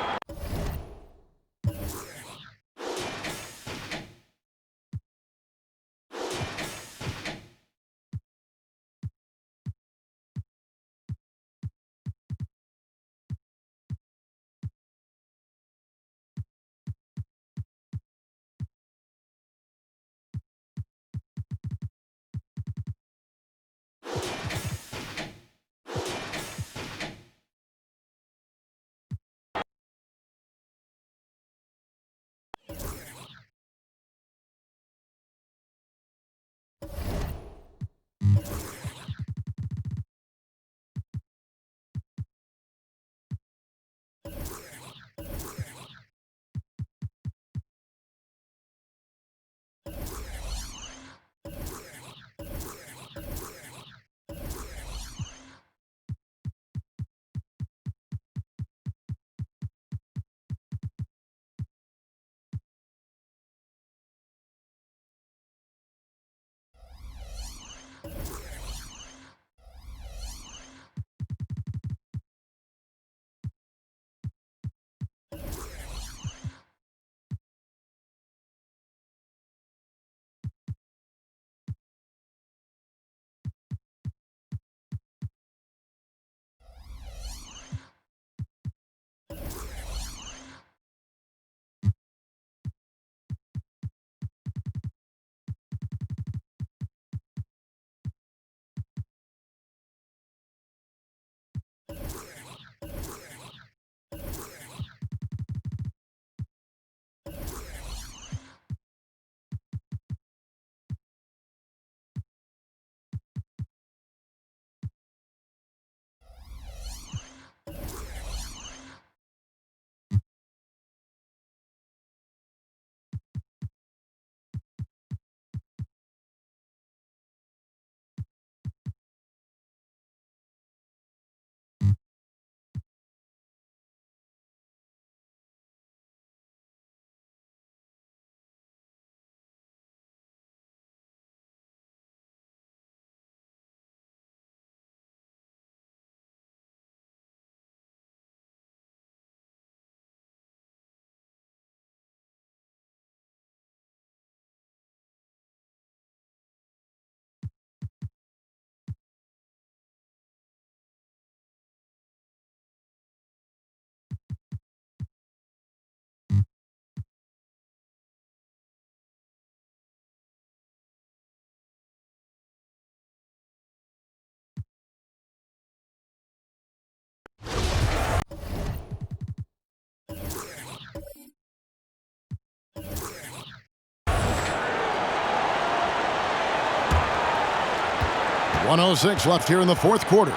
1:06 left here in the fourth quarter.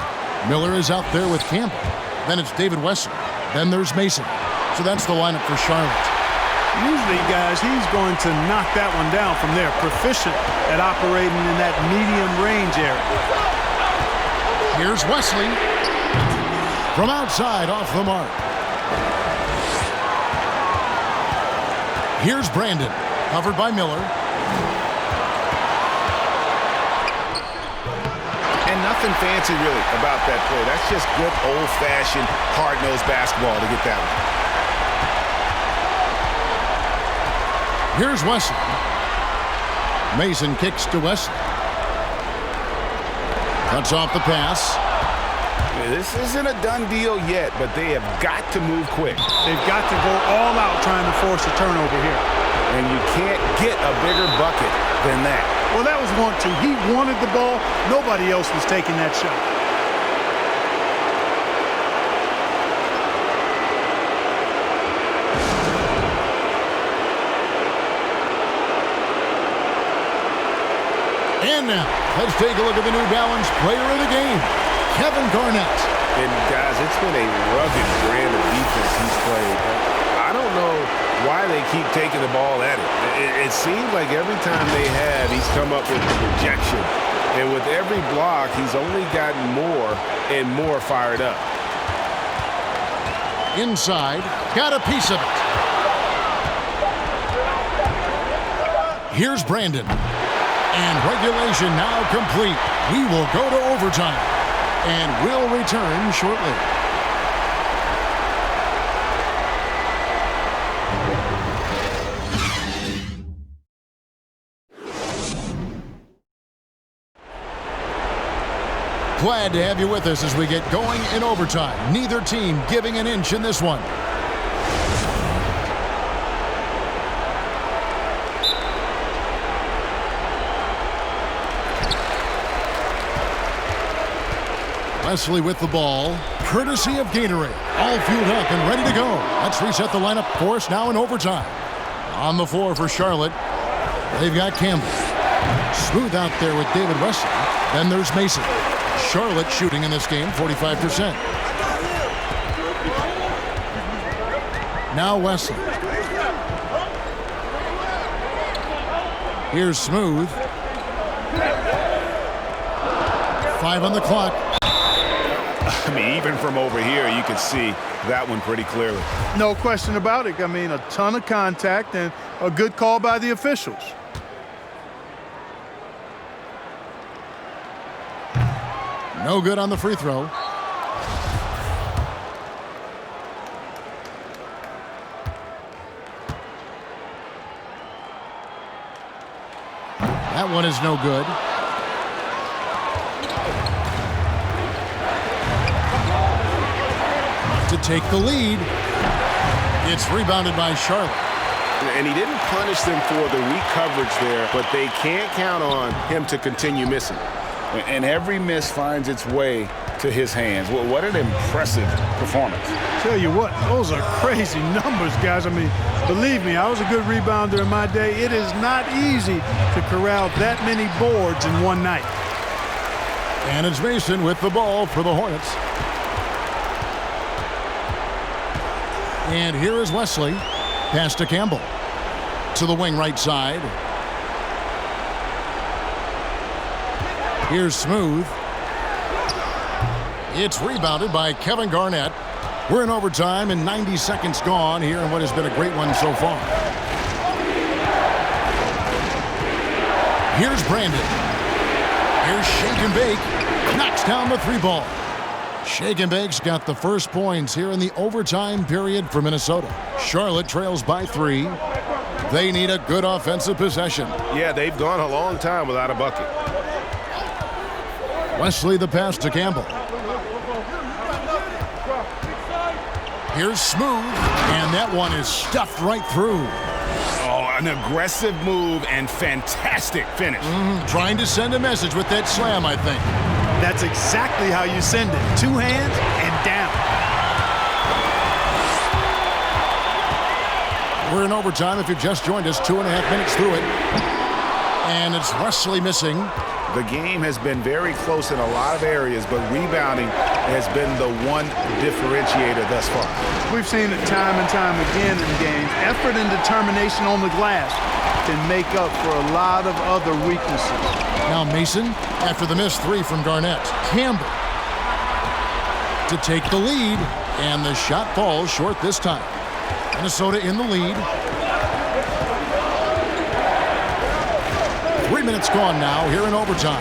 Miller is out there with Campbell. Then it's David Wesley. Then there's Mason. So that's the lineup for Charlotte. Usually, guys, he's going to knock that one down from there. Proficient at operating in that medium range area. Here's Wesley. From outside, off the mark. Here's Brandon. Covered by Miller. And nothing fancy, really, about that play. That's just good, old-fashioned, hard-nosed basketball to get that one. Here's Wesley. Mason kicks to Wesley. Cuts off the pass. This isn't a done deal yet, but they have got to move quick. They've got to go all out trying to force a turnover here. And you can't get a bigger bucket than that. Well, that was 1-2. He wanted the ball. Nobody else was taking that shot. And now, let's take a look at the New Balance player of the game, Kevin Garnett. And, guys, it's been a rugged brand of defense he's played. I don't know why they keep taking the ball at it. It seems like every time they have, he's come up with the rejection. And with every block, he's only gotten more and more fired up. Inside, got a piece of it. Here's Brandon. And regulation now complete. We will go to overtime. And we'll return shortly. Glad to have you with us as we get going in overtime. Neither team giving an inch in this one. Wesley with the ball, courtesy of Gatorade. All fueled up and ready to go. Let's reset the lineup for us now in overtime. On the floor for Charlotte, they've got Campbell. Smooth out there with David Wesley. Then there's Mason. Charlotte shooting in this game 45%. Now Wesley. Here's Smooth. 5 on the clock. I mean, even from over here, you can see that one pretty clearly. No question about it. I mean, a ton of contact and a good call by the officials. No good on the free throw. That one is no good. To take the lead. It's rebounded by Charlotte. And he didn't punish them for the weak coverage there, but they can't count on him to continue missing. And every miss finds its way to his hands. Well, what an impressive performance. Tell you what, those are crazy numbers, guys. I mean, believe me, I was a good rebounder in my day. It is not easy to corral that many boards in one night. And it's Mason with the ball for the Hornets. And here is Wesley. Pass to Campbell. To the wing right side. Here's Smooth. It's rebounded by Kevin Garnett. We're in overtime and 90 seconds gone here in what has been a great one so far. Here's Brandon. Here's Shake and Bake. Knocks down the three ball. Shake and Bake's got the first points here in the overtime period for Minnesota. Charlotte trails by 3. They need a good offensive possession. Yeah, they've gone a long time without a bucket. Wesley the pass to Campbell. Here's Smooth, and that one is stuffed right through. Oh, an aggressive move and fantastic finish. Trying to send a message with that slam, I think. That's exactly how you send it. 2 hands and down. We're in overtime if you just joined us, 2.5 minutes through it. And it's Wesley missing. The game has been very close in a lot of areas, but rebounding has been the one differentiator thus far. We've seen it time and time again in games. Effort and determination on the glass can make up for a lot of other weaknesses. Now Mason, after the missed three from Garnett. Campbell to take the lead, and the shot falls short this time. Minnesota in the lead. 3 minutes gone now here in overtime.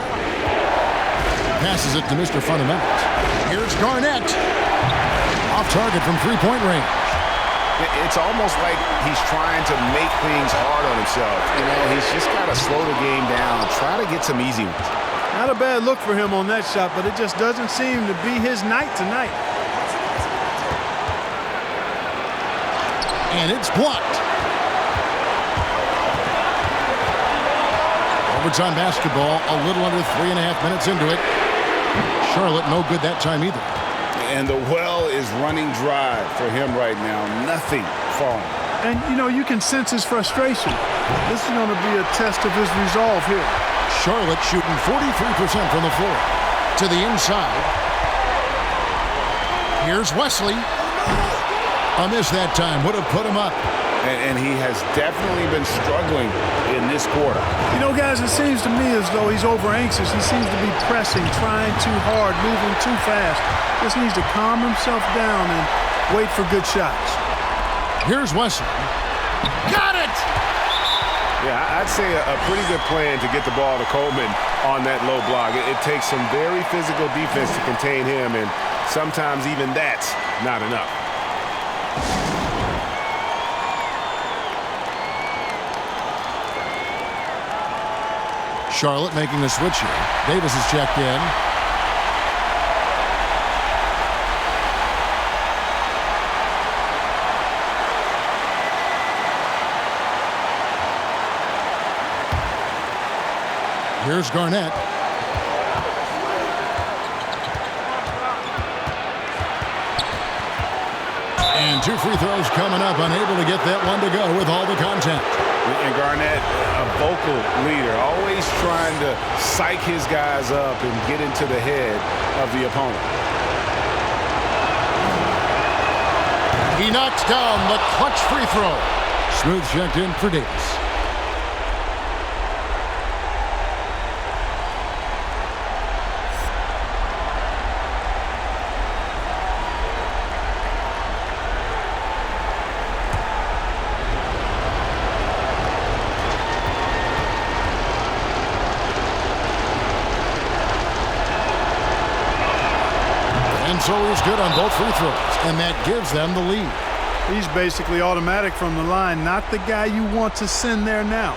Passes it to Mr. Fundamentals. Here's Garnett. Off target from three-point range. It's almost like he's trying to make things hard on himself. You know, he's just got to slow the game down, try to get some easy ones. Not a bad look for him on that shot, but it just doesn't seem to be his night tonight. And it's blocked. Overtime basketball, a little under 3.5 minutes into it. Charlotte no good that time either. And the well is running dry for him right now. Nothing falling. And, you know, you can sense his frustration. This is going to be a test of his resolve here. Charlotte shooting 43% from the floor. To the inside. Here's Wesley. A miss that time. Would have put him up. And he has definitely been struggling in this quarter. You know, guys, it seems to me as though he's over-anxious. He seems to be pressing, trying too hard, moving too fast. Just needs to calm himself down and wait for good shots. Here's Wesley. Got it! Yeah, I'd say a pretty good plan to get the ball to Coleman on that low block. It takes some very physical defense to contain him, and sometimes even that's not enough. Charlotte making a switch here. Davis is checked in. Here's Garnett. And two free throws coming up. Unable to get that one to go with all the contact. And Garnett, a vocal leader, always trying to psych his guys up and get into the head of the opponent. He knocks down the clutch free throw. Smooth checked in for Davis. So he's good on both free throws, and that gives them the lead. He's basically automatic from the line, not the guy you want to send there now.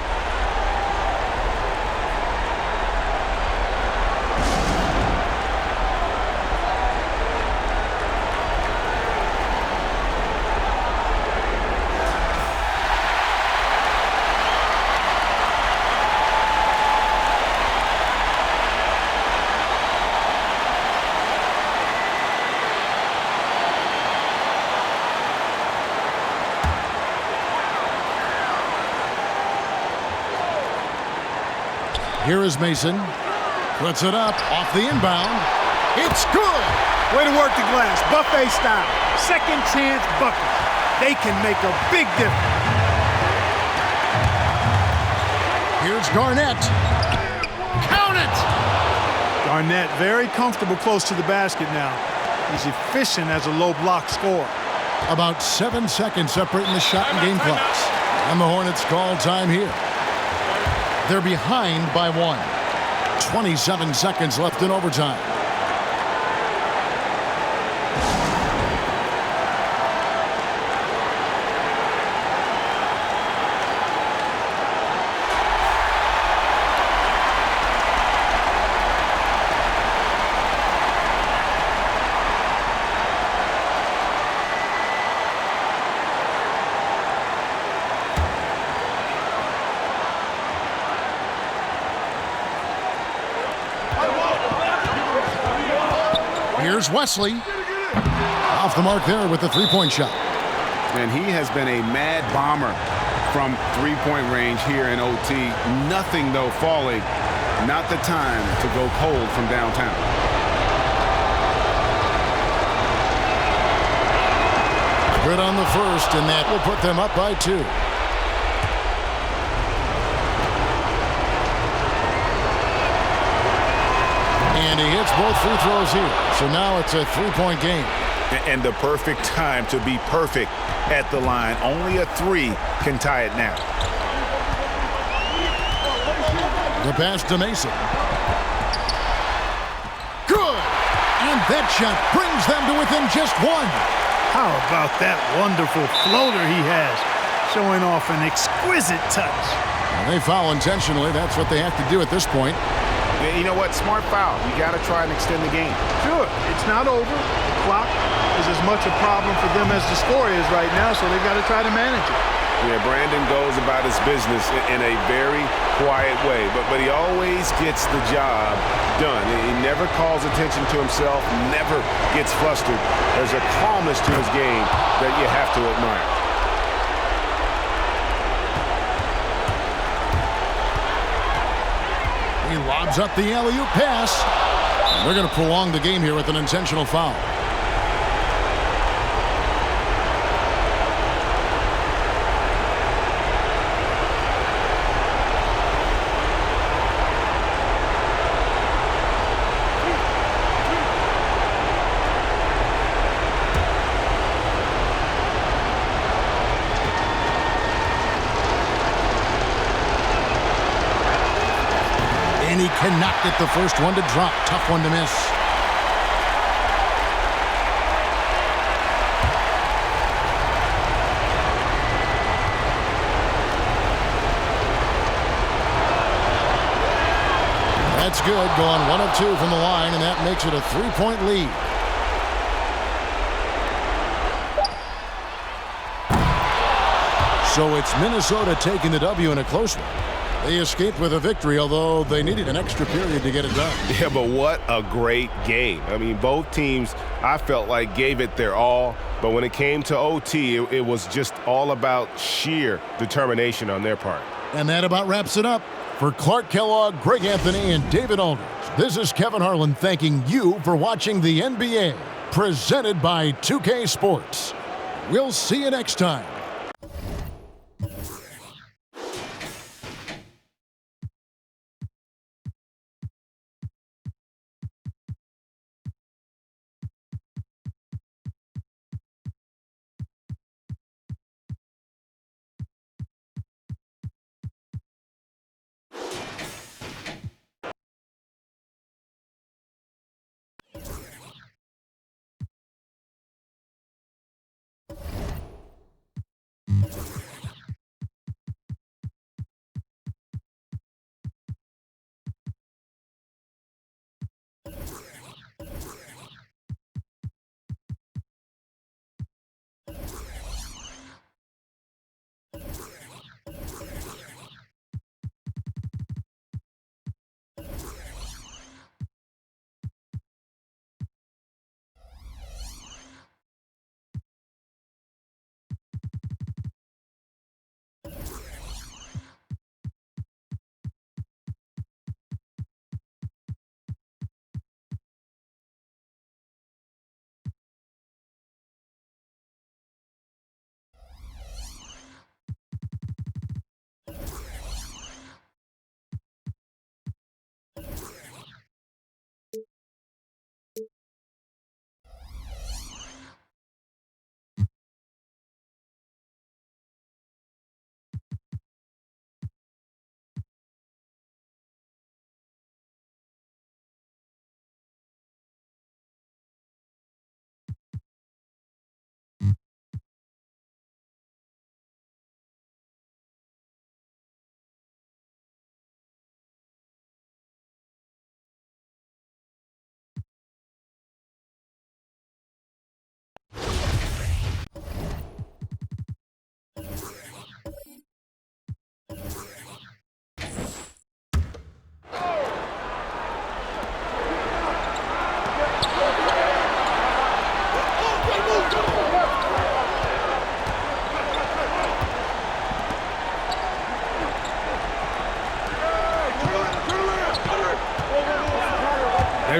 Here is Mason. Puts it up off the inbound. It's good. Way to work the glass. Buffet style. Second chance bucket. They can make a big difference. Here's Garnett. Count it. Garnett very comfortable close to the basket now. He's efficient as a low block scorer. About 7 seconds separating the shot and game clocks. And the Hornets call time here. They're behind by 1. 27 seconds left in overtime. Here's Wesley. Off the mark there with the three-point shot. And he has been a mad bomber from three-point range here in OT. Nothing, though, falling. not the time to go cold from downtown. Good on the first, and that will put them up by 2. And he hits both free throws here. So now it's a 3-point game. And the perfect time to be perfect at the line. Only a 3 can tie it now. The pass to Mason. Good! And that shot brings them to within just 1. How about that wonderful floater he has, showing off an exquisite touch. Well, they foul intentionally. That's what they have to do at this point. Yeah, you know what? Smart foul. You got to try and extend the game. Sure, it's not over. The clock is as much a problem for them as the score is right now, so they've got to try to manage it. Yeah, Brandon goes about his business in a very quiet way, but he always gets the job done. He never calls attention to himself, never gets flustered. There's a calmness to his game that you have to admire. He lobs up the alley-oop pass. And they're going to prolong the game here with an intentional foul. And he cannot get the first one to drop. Tough one to miss. That's good. Going 1 of 2 from the line, and that makes it a 3-point lead. So it's Minnesota taking the W in a close one. They escaped with a victory, although they needed an extra period to get it done. Yeah, but what a great game. I mean, both teams, I felt like, gave it their all. But when it came to OT, it was just all about sheer determination on their part. And that about wraps it up. For Clark Kellogg, Greg Anthony, and David Aldridge, this is Kevin Harlan thanking you for watching the NBA, presented by 2K Sports. We'll see you next time.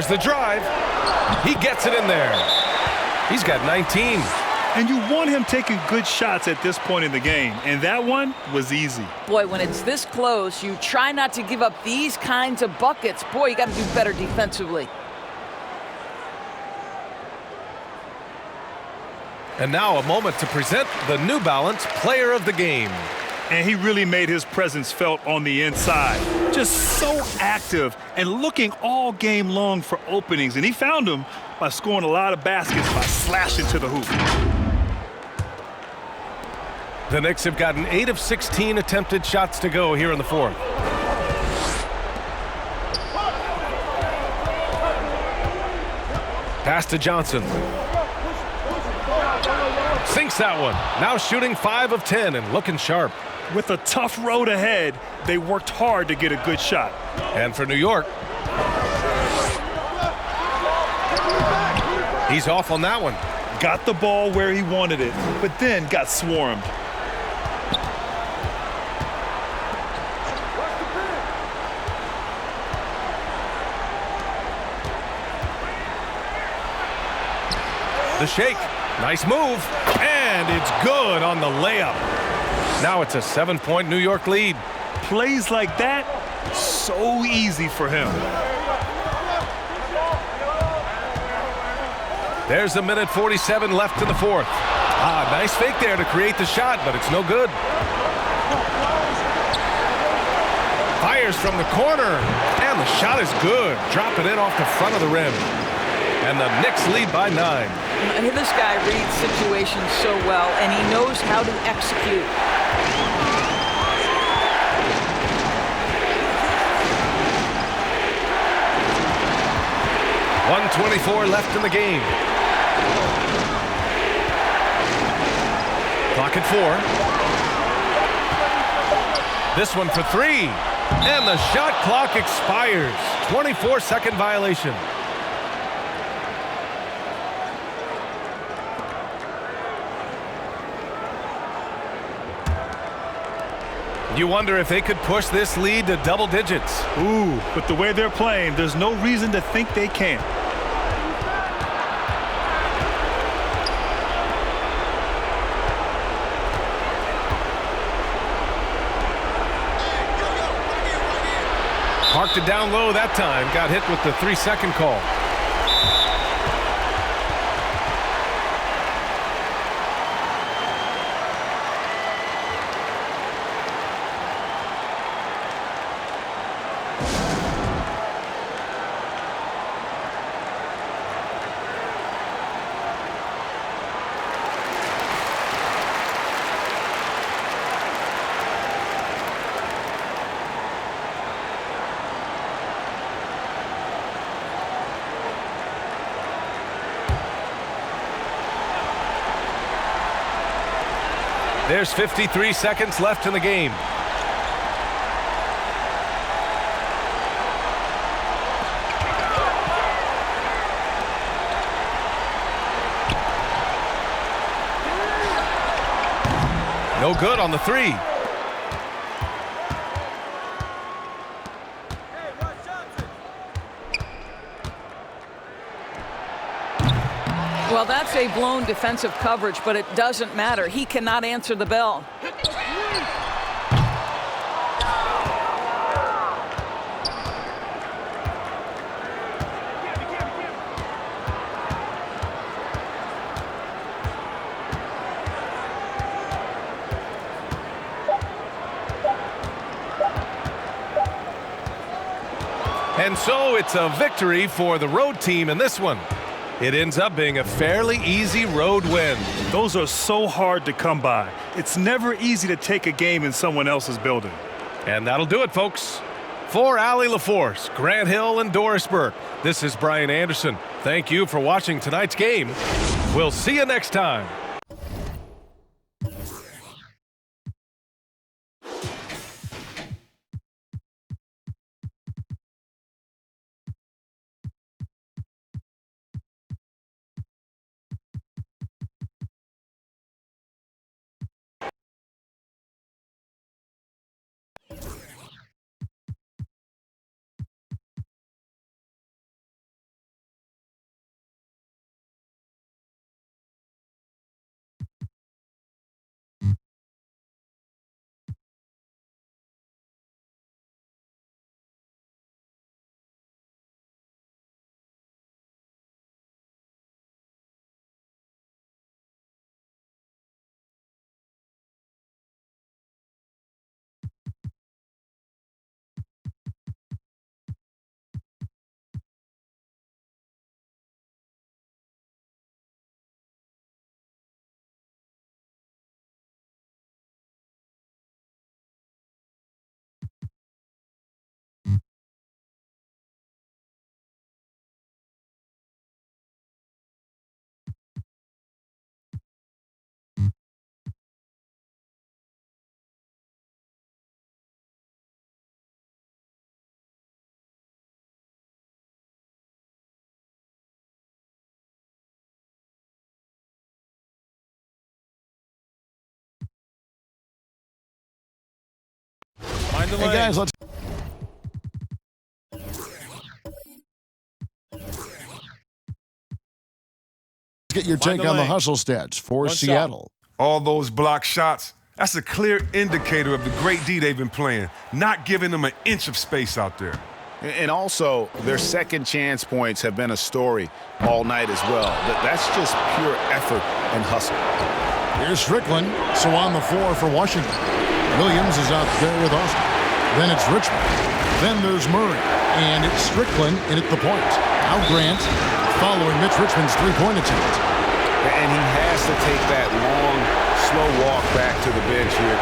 Here's the drive. He gets it in there. He's got 19. And you want him taking good shots at this point in the game, and that one was easy. Boy, when it's this close, you try not to give up these kinds of buckets. Boy, you got to do better defensively. And now a moment to present the New Balance Player of the Game. And he really made his presence felt on the inside. Just so active and looking all game long for openings. And he found them by scoring a lot of baskets by slashing to the hoop. The Knicks have gotten 8 of 16 attempted shots to go here in the fourth. Pass to Johnson. Sinks that one. Now shooting 5 of 10 and looking sharp. With a tough road ahead, they worked hard to get a good shot. And for New York, he's off on that one. Got the ball where he wanted it, but then got swarmed. The shake. Nice move. And it's good on the layup. Now it's a 7-point New York lead. Plays like that, so easy for him. There's a minute 47 left in the fourth. Nice fake there to create the shot, but it's no good. Fires from the corner, and the shot is good. Drop it in off the front of the rim. And the Knicks lead by 9. This guy reads situations so well, and he knows how to execute. .124 left in the game. Clock at 4. This one for 3. And the shot clock expires. 24-second violation. You wonder if they could push this lead to double digits. Ooh, but the way they're playing, there's no reason to think they can't. Parked it down low that time. Got hit with the 3-second call. There's 53 seconds left in the game. No good on the 3. Well, that's a blown defensive coverage, but it doesn't matter. He cannot answer the bell. And so it's a victory for the road team in this one. It ends up being a fairly easy road win. Those are so hard to come by. It's never easy to take a game in someone else's building. And that'll do it, folks. For Allie LaForce, Grant Hill, and Doris Burke, this is Brian Anderson. Thank you for watching tonight's game. We'll see you next time. the Hey, lane. guys, let's get your Find take the on the lane. hustle stats for One Seattle. All those block shots, that's a clear indicator of the great D they've been playing, not giving them an inch of space out there. And also, their second chance points have been a story all night as well. That's just pure effort and hustle. Here's Strickland, so on the floor for Washington. Williams is out there with Austin. Then it's Richmond. Then there's Murray. And it's Strickland in at the point. Now Grant following Mitch Richmond's three-point attempt. And he has to take that long, slow walk back to the bench here.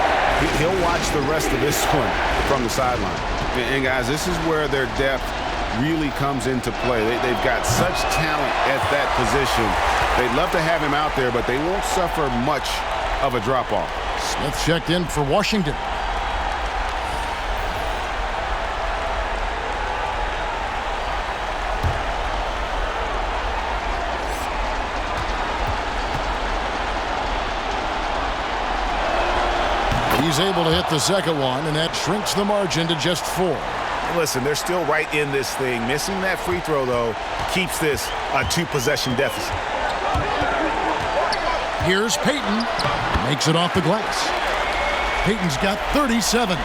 He'll watch the rest of this one from the sideline. And guys, this is where their depth really comes into play. They've got such talent at that position. They'd love to have him out there, but they won't suffer much of a drop-off. Smith checked in for Washington. He's able to hit the second one, and that shrinks the margin to just 4. Listen, they're still right in this thing. Missing that free throw, though, keeps this a 2-possession deficit. Here's Payton. Makes it off the glass. Payton's got 37.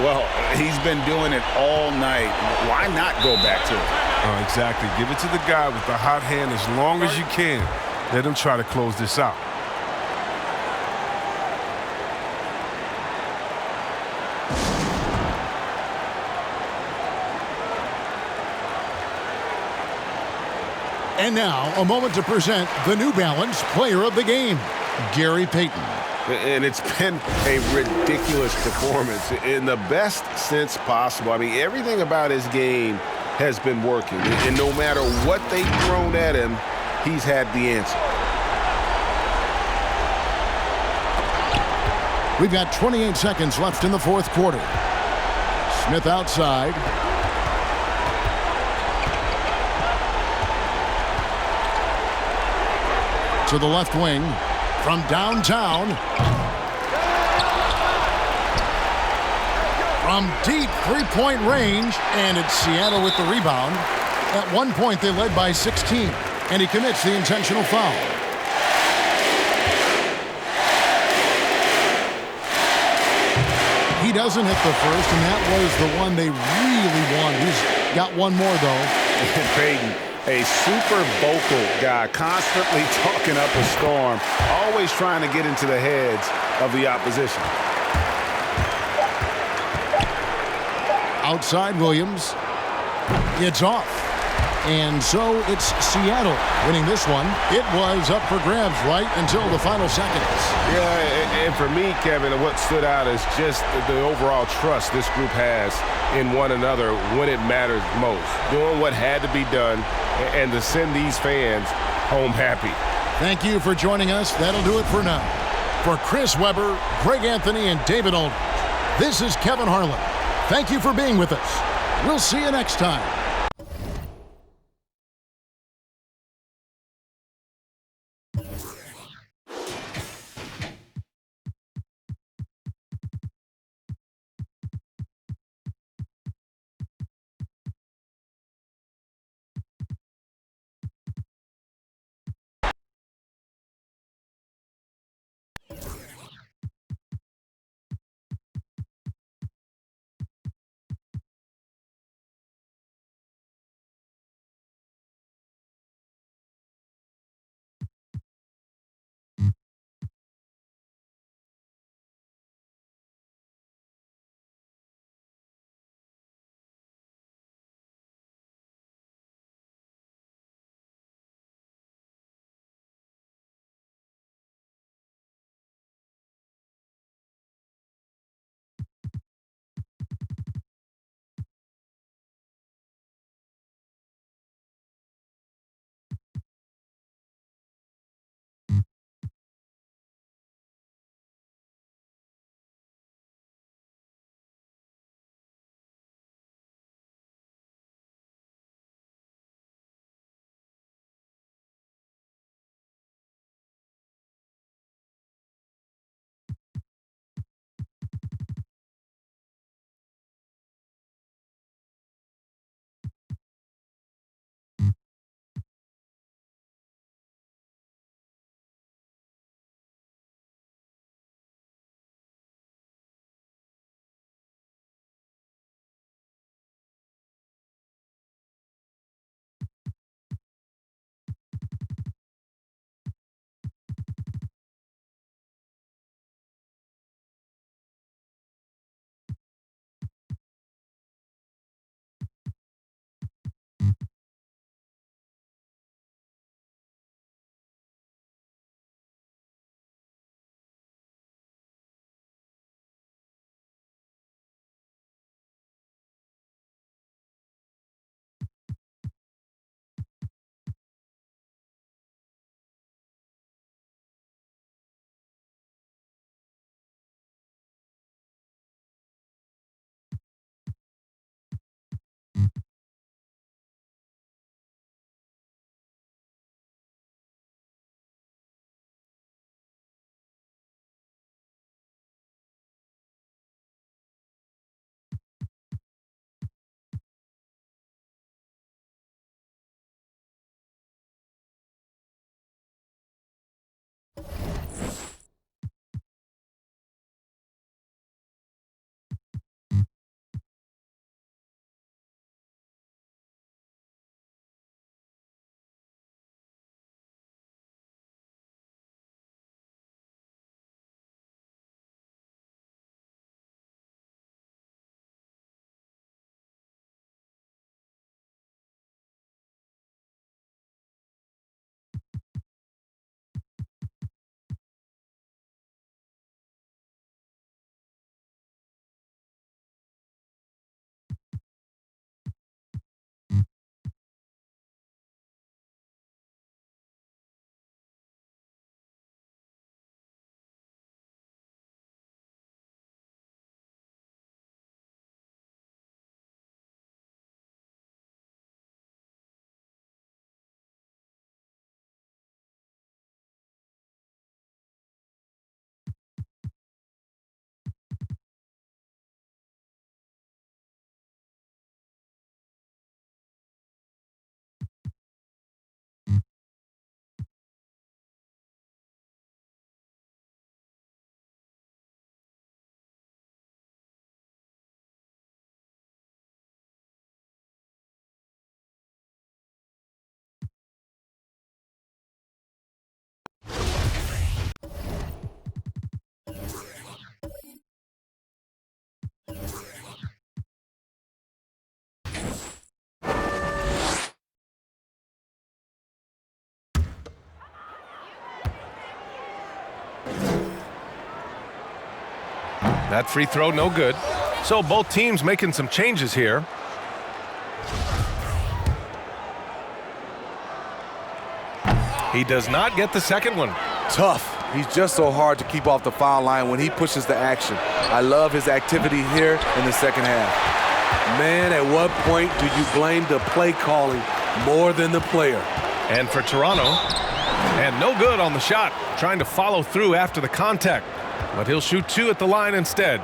Well, he's been doing it all night. Why not go back to it? Exactly. Give it to the guy with the hot hand as long as you can. Let him try to close this out. And now, a moment to present the New Balance Player of the Game, Gary Payton. And it's been a ridiculous performance in the best sense possible. I mean, everything about his game has been working. And no matter what they've thrown at him, he's had the answer. We've got 28 seconds left in the fourth quarter. Smith outside. To the left wing from downtown. From deep three-point range, and it's Seattle with the rebound. At one point, they led by 16, and he commits the intentional foul. He doesn't hit the first, and that was the one they really wanted. He's got one more, though. Payton, a super vocal guy, constantly talking up a storm, always trying to get into the heads of the opposition. Outside Williams. It's off. And so it's Seattle winning this one. It was up for grabs right until the final seconds. Yeah, and for me, Kevin, what stood out is just the overall trust this group has in one another when it matters most. Doing what had to be done and to send these fans home happy. Thank you for joining us. That'll do it for now. For Chris Webber, Greg Anthony, and David Aldridge, this is Kevin Harlan. Thank you for being with us. We'll see you next time. That free throw, no good. So both teams making some changes here. He does not get the second one. Tough. He's just so hard to keep off the foul line when he pushes the action. I love his activity here in the second half. Man, at what point do you blame the play calling more than the player? And for Toronto, and no good on the shot. Trying to follow through after the contact, but he'll shoot 2 at the line instead.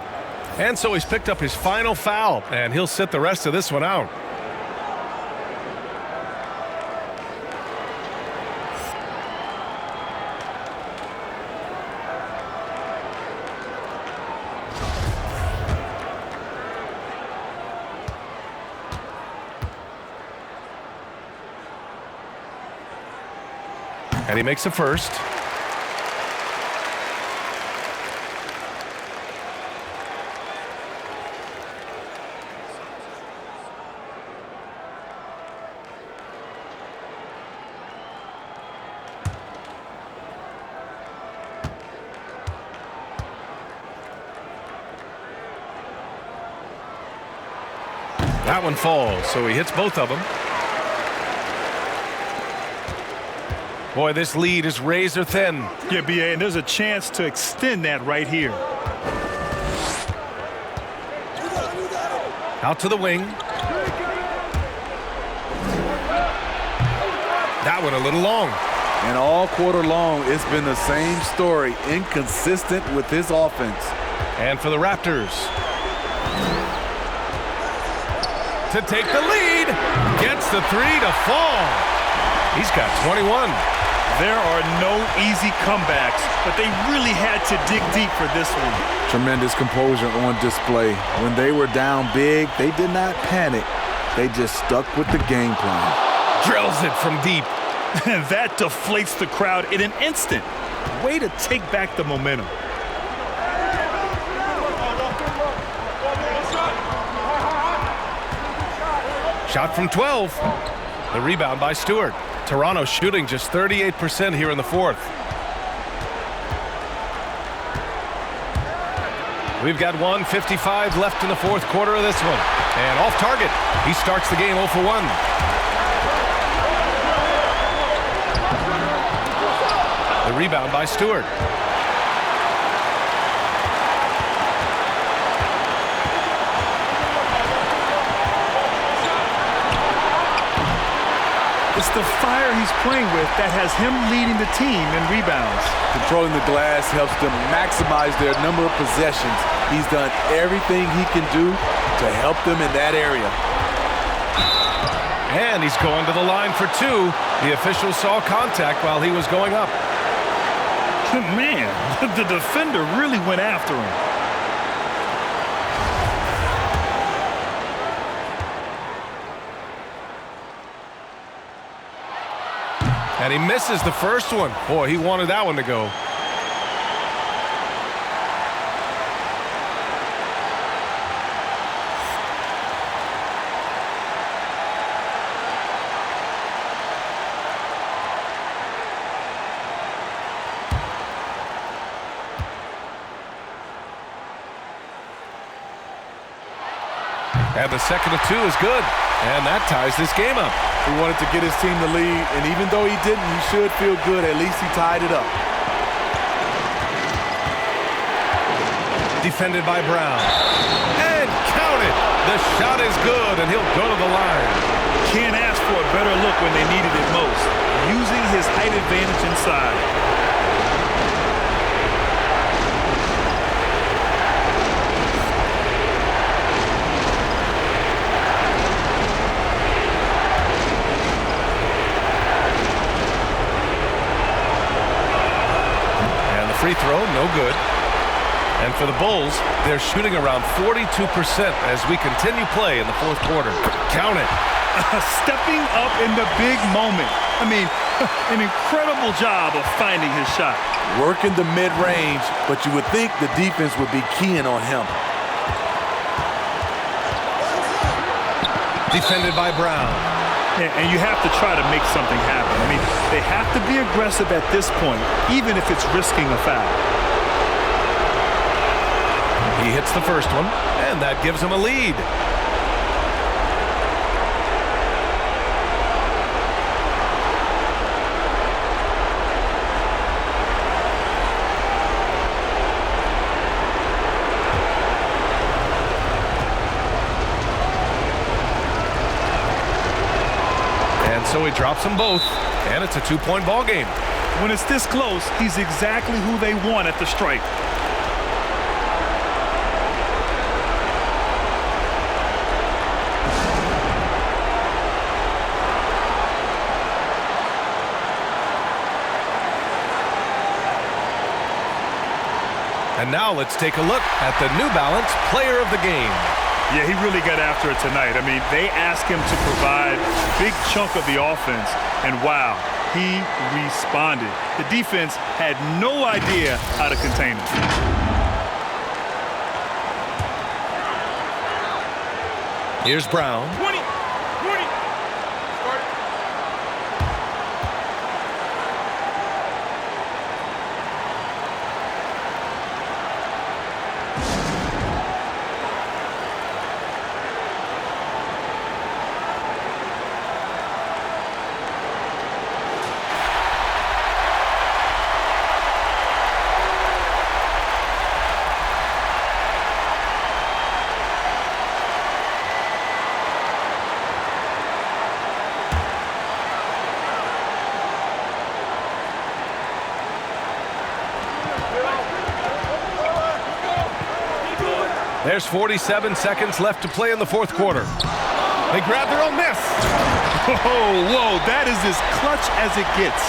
And so he's picked up his final foul, and he'll sit the rest of this one out. And he makes the first. That one falls, so he hits both of them. Boy, this lead is razor thin. Yeah, B.A., and there's a chance to extend that right here. Out to the wing. That one a little long. And all quarter long, it's been the same story. Inconsistent with his offense. And for the Raptors. To take the lead. Gets the 3 to fall. He's got 21. There are no easy comebacks, but they really had to dig deep for this one. Tremendous composure on display. When they were down big, they did not panic. They just stuck with the game plan. Drills it from deep. And that deflates the crowd in an instant. Way to take back the momentum. Shot from 12. The rebound by Stewart. Toronto shooting just 38% here in the fourth. We've got 1:55 left in the fourth quarter of this one. And off target. He starts the game 0 for 1. The rebound by Stewart. It's the fire he's playing with that has him leading the team in rebounds. Controlling the glass helps them maximize their number of possessions. He's done everything he can do to help them in that area. And he's going to the line for 2. The official saw contact while he was going up. Man, the defender really went after him. And he misses the first one. Boy, he wanted that one to go. And the second of 2 is good. And that ties this game up. He wanted to get his team the lead, and even though he didn't, he should feel good. At least he tied it up. Defended by Brown. And counted. The shot is good, and he'll go to the line. Can't ask for a better look when they needed it most. Using his height advantage inside. Free throw, no good. And for the Bulls, they're shooting around 42% as we continue play in the fourth quarter. Count it. Stepping up in the big moment. I mean, an incredible job of finding his shot. Working the mid-range, but you would think the defense would be keying on him. Defended by Brown. And you have to try to make something happen. I mean, they have to be aggressive at this point, even if it's risking a foul. He hits the first one, and that gives him a lead. And so he drops them both, and it's a 2-point ball game. When it's this close, he's exactly who they want at the strike. And now let's take a look at the New Balance Player of the Game. Yeah, he really got after it tonight. I mean, they asked him to provide a big chunk of the offense, and wow, he responded. The defense had no idea how to contain him. Here's Brown. 20. Start. There's 47 seconds left to play in the fourth quarter. They grab their own miss. Whoa, that is as clutch as it gets.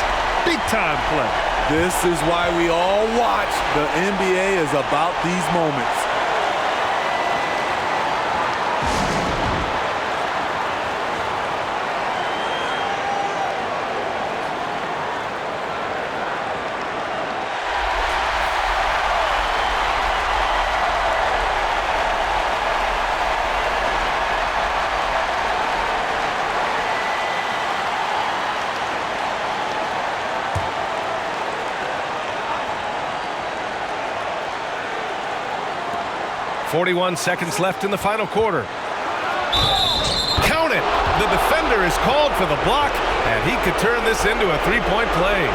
Big time play. This is why we all watch. The NBA is about these moments. .41 seconds left in the final quarter. Count it! The defender is called for the block, and he could turn this into a three-point play.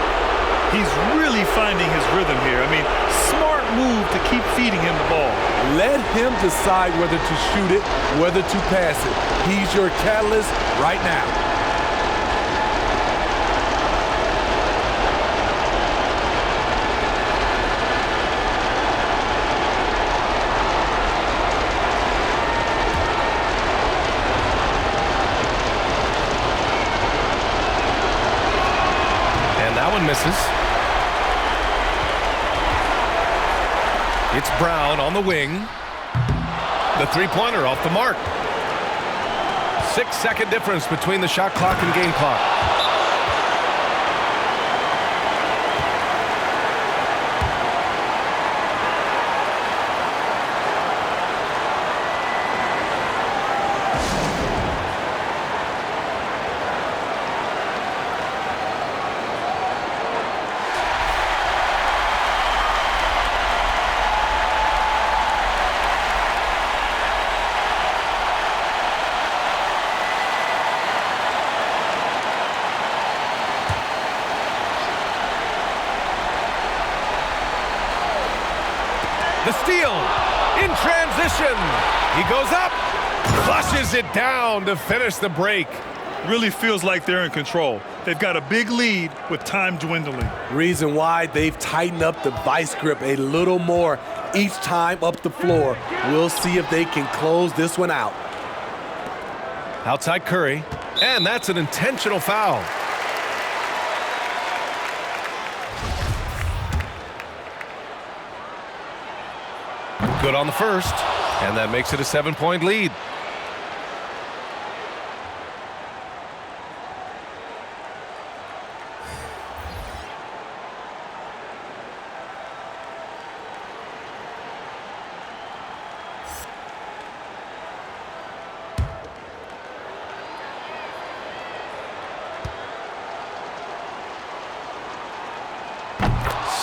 He's really finding his rhythm here. I mean, smart move to keep feeding him the ball. Let him decide whether to shoot it, whether to pass it. He's your catalyst right now. Misses. It's Brown on the wing. The three-pointer off the mark. 6-second difference between the shot clock and game clock. The steal in transition. He goes up, flushes it down to finish the break. Really feels like they're in control. They've got a big lead with time dwindling. Reason why they've tightened up the vice grip a little more each time up the floor. We'll see if they can close this one out. Outside Curry, and that's an intentional foul. Good on the first, and that makes it a 7-point lead.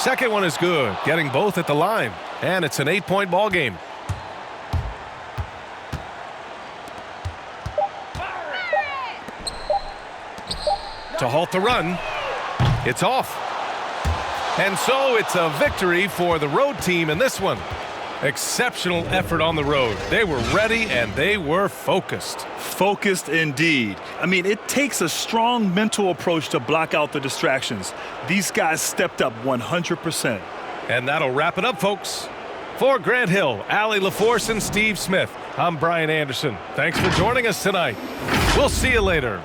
Second one is good, getting both at the line, and it's an 8-point ball game. to halt the run. It's off. And so it's a victory for the road team in this one. Exceptional effort on the road. They were ready and they were focused. Focused indeed. I mean, it takes a strong mental approach to block out the distractions. These guys stepped up 100%. And that'll wrap it up, folks. For Grant Hill, Allie LaForce, and Steve Smith, I'm Brian Anderson. Thanks for joining us tonight. We'll see you later.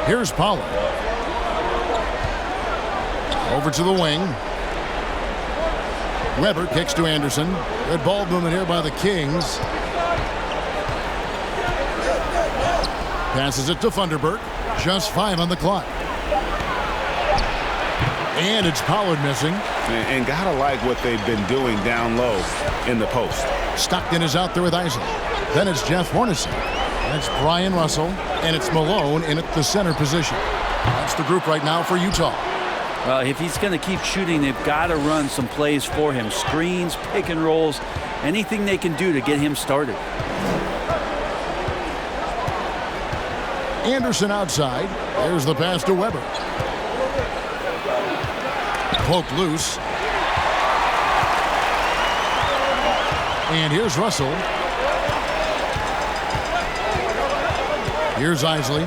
Here's Pollard. Over to the wing. Weber kicks to Anderson. Good ball movement here by the Kings. Passes it to Funderburk. Just 5 on the clock. And it's Pollard missing. And gotta like what they've been doing down low in the post. Stockton is out there with Isley. Then it's Jeff Hornacek. That's Brian Russell. And it's Malone in at the center position. That's the group right now for Utah. Well, if he's going to keep shooting, they've got to run some plays for him. Screens, pick and rolls, anything they can do to get him started. Anderson outside. There's the pass to Weber. Poked loose. And here's Russell. Here's Isley.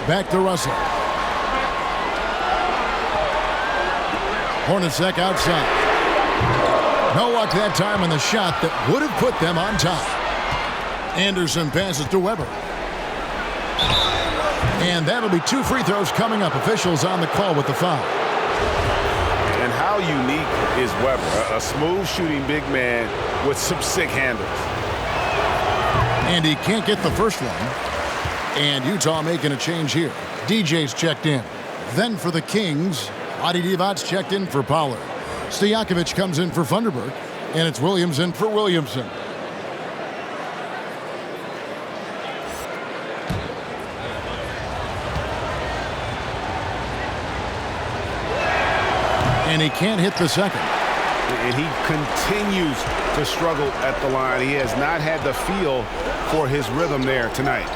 Back to Russell. Hornacek outside. No luck that time on the shot that would have put them on top. Anderson passes to Weber. And that'll be 2 free throws coming up. Officials on the call with the foul. And how unique is Weber? A smooth shooting big man with some sick handles. And he can't get the first one. And Utah making a change here. DJ's checked in. Then for the Kings, Adi Divac's checked in for Pollard. Stojakovic comes in for Funderburk. And it's Williams in for Williamson. And he can't hit the second. And he continues to struggle at the line. He has not had the feel for his rhythm there tonight.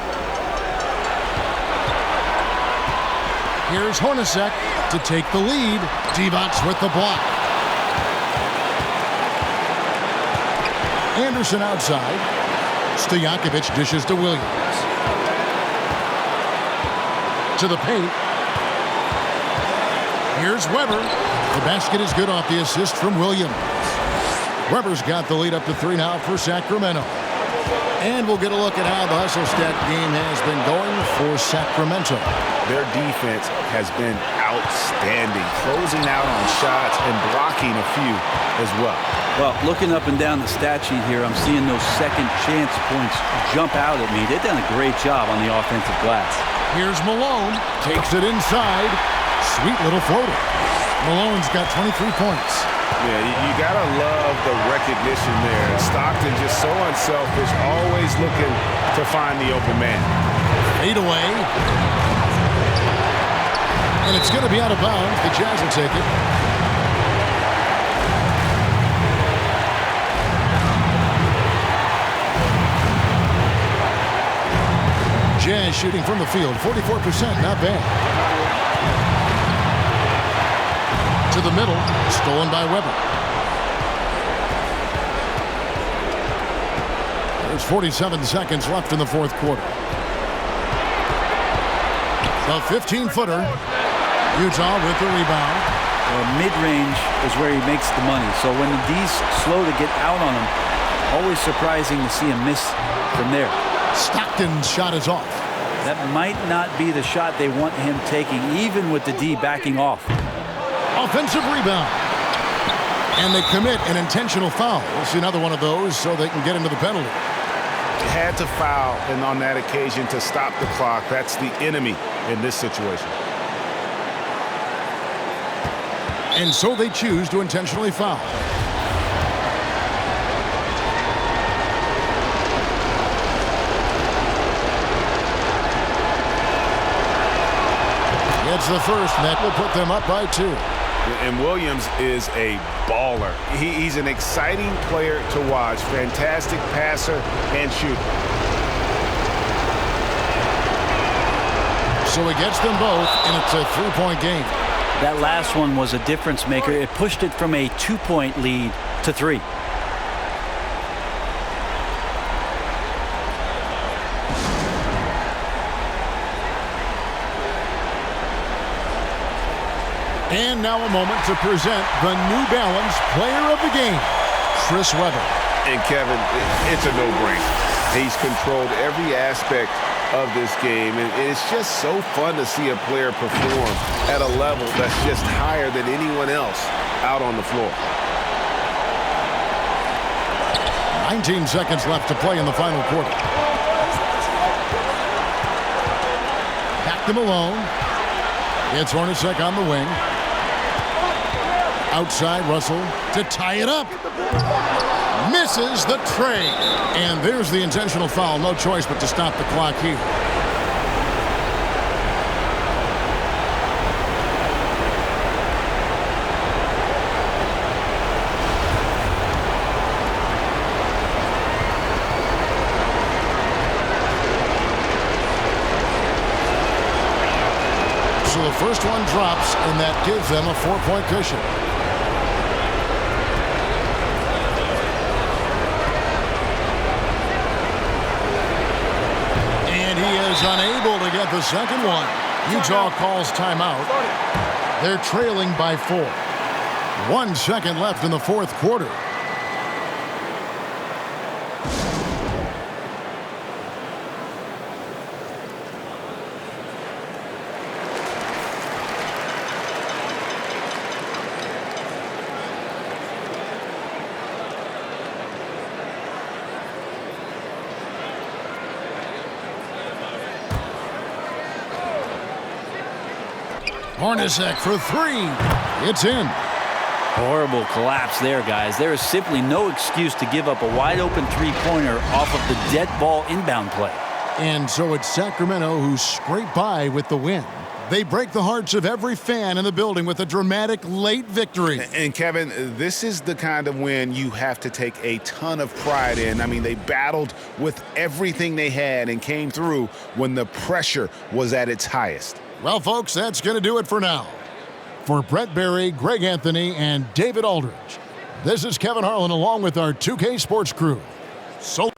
Here's Hornacek to take the lead. Divac with the block. Anderson outside. Stojakovic dishes to Williams. To the paint. Here's Weber. The basket is good off the assist from Williams. Weber's got the lead up to 3 now for Sacramento. And we'll get a look at how the hustle stat game has been going for Sacramento. Their defense has been outstanding, closing out on shots and blocking a few as well. Well, looking up and down the stat sheet here, I'm seeing those second chance points jump out at me. They've done a great job on the offensive glass. Here's Malone. Takes it inside. Sweet little floater. Malone's got 23 points. Yeah, you got to love the recognition there. Stockton just so unselfish, always looking to find the open man. Fade away. And it's going to be out of bounds. The Jazz will take it. Jazz shooting from the field, 44%, not bad. To the middle, stolen by Weber. There's 47 seconds left in the fourth quarter. The 15-footer. Utah with the rebound. Mid-range is where he makes the money. So when the D's slow to get out on him, always surprising to see him miss from there. Stockton's shot is off. That might not be the shot they want him taking, even with the D backing off. Offensive rebound. And they commit an intentional foul. We'll see another one of those so they can get into the penalty. Had to foul, and on that occasion to stop the clock. That's the enemy in this situation. And so they choose to intentionally foul. It's the first, and that will put them up by 2. And Williams is a baller. He's an exciting player to watch. Fantastic passer and shooter. So he gets them both, and it's a 3-point game. That last one was a difference maker. It pushed it from a 2-point lead to 3. And now a moment to present the New Balance Player of the Game, Chris Webber. And Kevin, it's a no-brainer. He's controlled every aspect of this game, and it's just so fun to see a player perform at a level that's just higher than anyone else out on the floor. 19 seconds left to play in the final quarter. Back to Malone. It's Hornacek on the wing. Outside, Russell to tie it up. Misses the tray. And there's the intentional foul. No choice but to stop the clock here. So the first one drops, and that gives them a 4-point cushion. Unable to get the second one. Utah calls timeout. They're trailing by 4. 1 second left in the fourth quarter. Hornacek for 3. It's in. Horrible collapse there, guys. There is simply no excuse to give up a wide-open three-pointer off of the dead ball inbound play. And so it's Sacramento who scrape by with the win. They break the hearts of every fan in the building with a dramatic late victory. And Kevin, this is the kind of win you have to take a ton of pride in. I mean, they battled with everything they had and came through when the pressure was at its highest. Well, folks, that's going to do it for now. For Brett Berry, Greg Anthony, and David Aldridge, this is Kevin Harlan along with our 2K Sports crew. So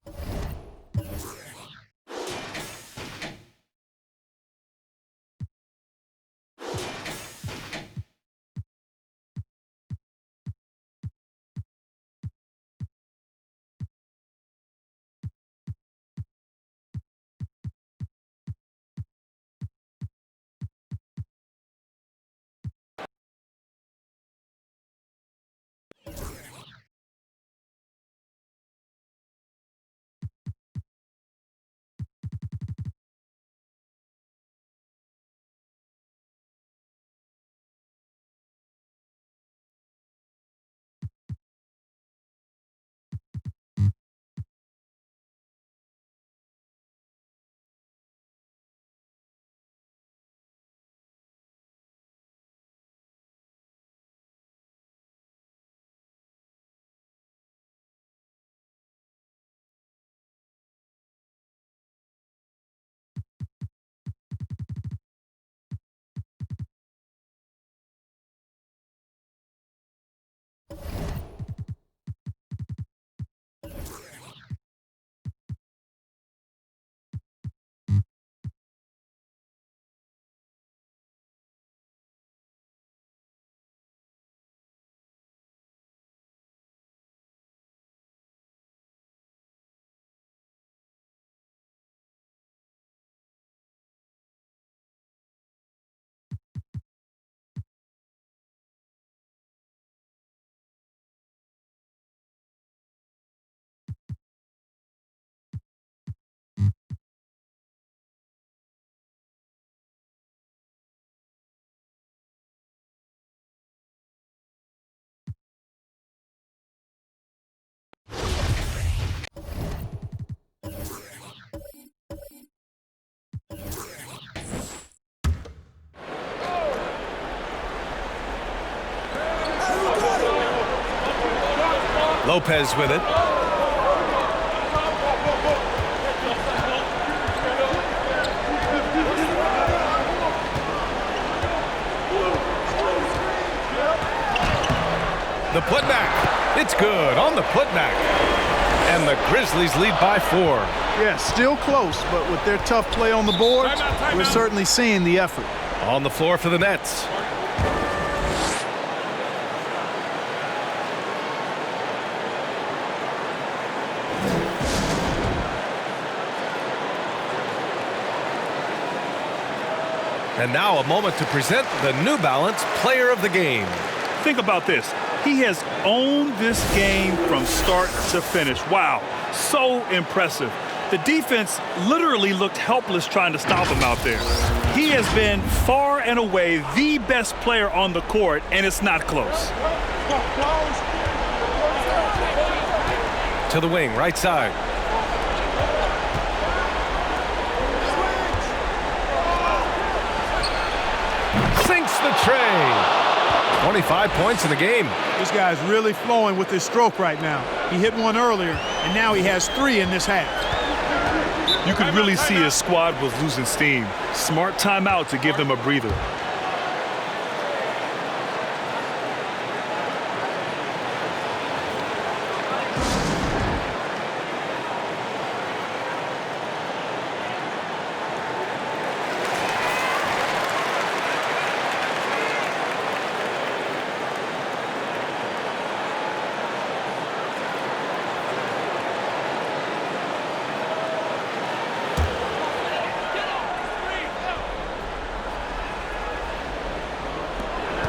Lopez with it. The putback. It's good on the putback. And the Grizzlies lead by 4. Yeah, still close, but with their tough play on the board, we're certainly seeing the effort. On the floor for the Nets. And now a moment to present the New Balance Player of the Game. Think about this. He has owned this game from start to finish. Wow, so impressive. The defense literally looked helpless trying to stop him out there. He has been far and away the best player on the court, and it's not close. To the wing, right side. Sinks the tray. 25 points in the game. This guy's really flowing with his stroke right now. He hit one earlier, and now he has 3 in this half. You could really see his squad was losing steam. Smart timeout to give them a breather.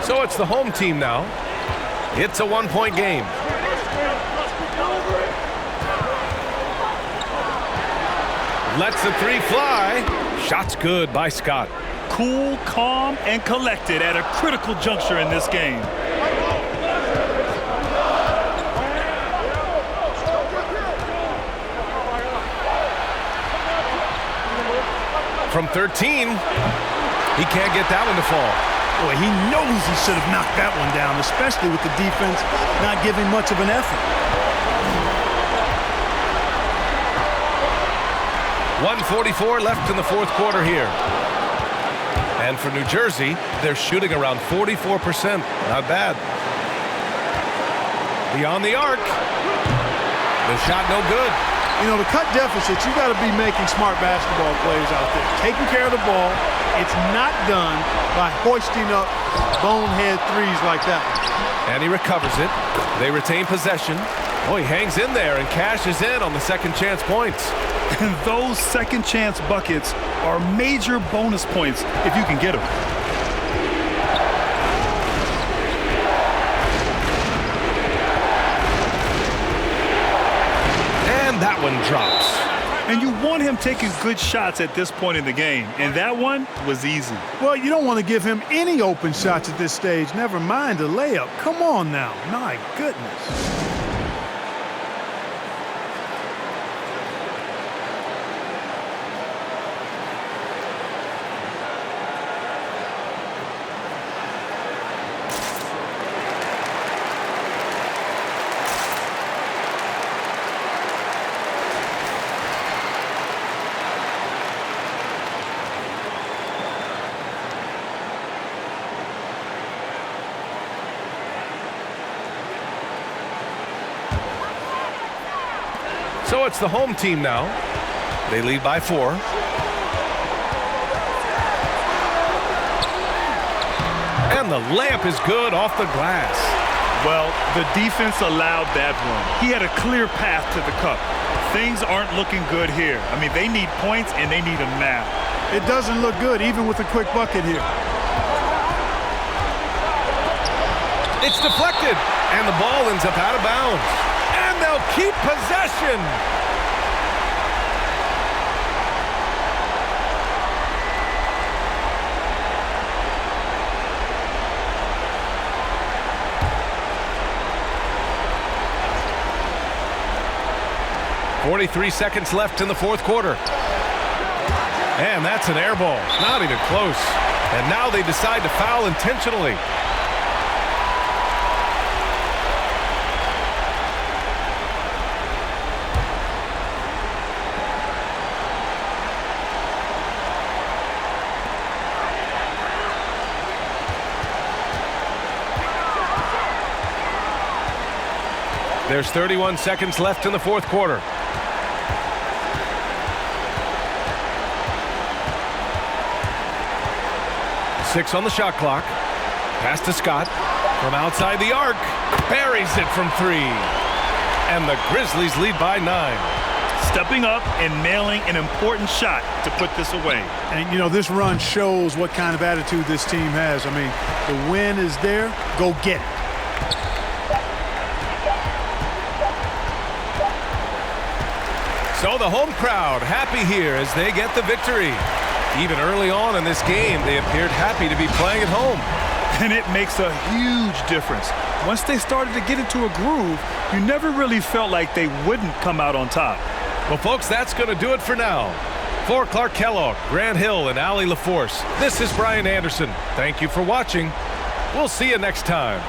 So it's the home team now. It's a 1-point game. Lets the 3 fly. Shot's good by Scott. Cool, calm, and collected at a critical juncture in this game. From 13, He can't get that one to fall. Boy, he knows he should have knocked that one down, especially with the defense not giving much of an effort. 1:44 left in the fourth quarter here. And for New Jersey, they're shooting around 44%. Not bad. Beyond the arc. The shot no good. You know, to cut deficits, you got to be making smart basketball plays out there. Taking care of the ball. It's not done by hoisting up bonehead threes like that. And he recovers it. They retain possession. Oh, he hangs in there and cashes in on the second chance points. And those second chance buckets are major bonus points if you can get them. And that one drops. And you want him taking good shots at this point in the game. And that one was easy. Well, you don't want to give him any open shots at this stage. Never mind a layup. Come on now. My goodness. So it's the home team now. They lead by 4. And the layup is good off the glass. Well, the defense allowed that one. He had a clear path to the cup. Things aren't looking good here. I mean, they need points, and they need them now. It doesn't look good, even with a quick bucket here. It's deflected, and the ball ends up out of bounds. And they'll keep possession. .43 seconds left in the fourth quarter. And that's an air ball. Not even close. And now they decide to foul intentionally. There's 31 seconds left in the fourth quarter. Six on the shot clock. Pass to Scott. From outside the arc. Buries it from 3. And the Grizzlies lead by 9. Stepping up and nailing an important shot to put this away. And, you know, this run shows what kind of attitude this team has. I mean, the win is there. Go get it. So the home crowd happy here as they get the victory. Even early on in this game, they appeared happy to be playing at home. And it makes a huge difference. Once they started to get into a groove, you never really felt like they wouldn't come out on top. Well, folks, that's going to do it for now. For Clark Kellogg, Grant Hill, and Allie LaForce, this is Brian Anderson. Thank you for watching. We'll see you next time.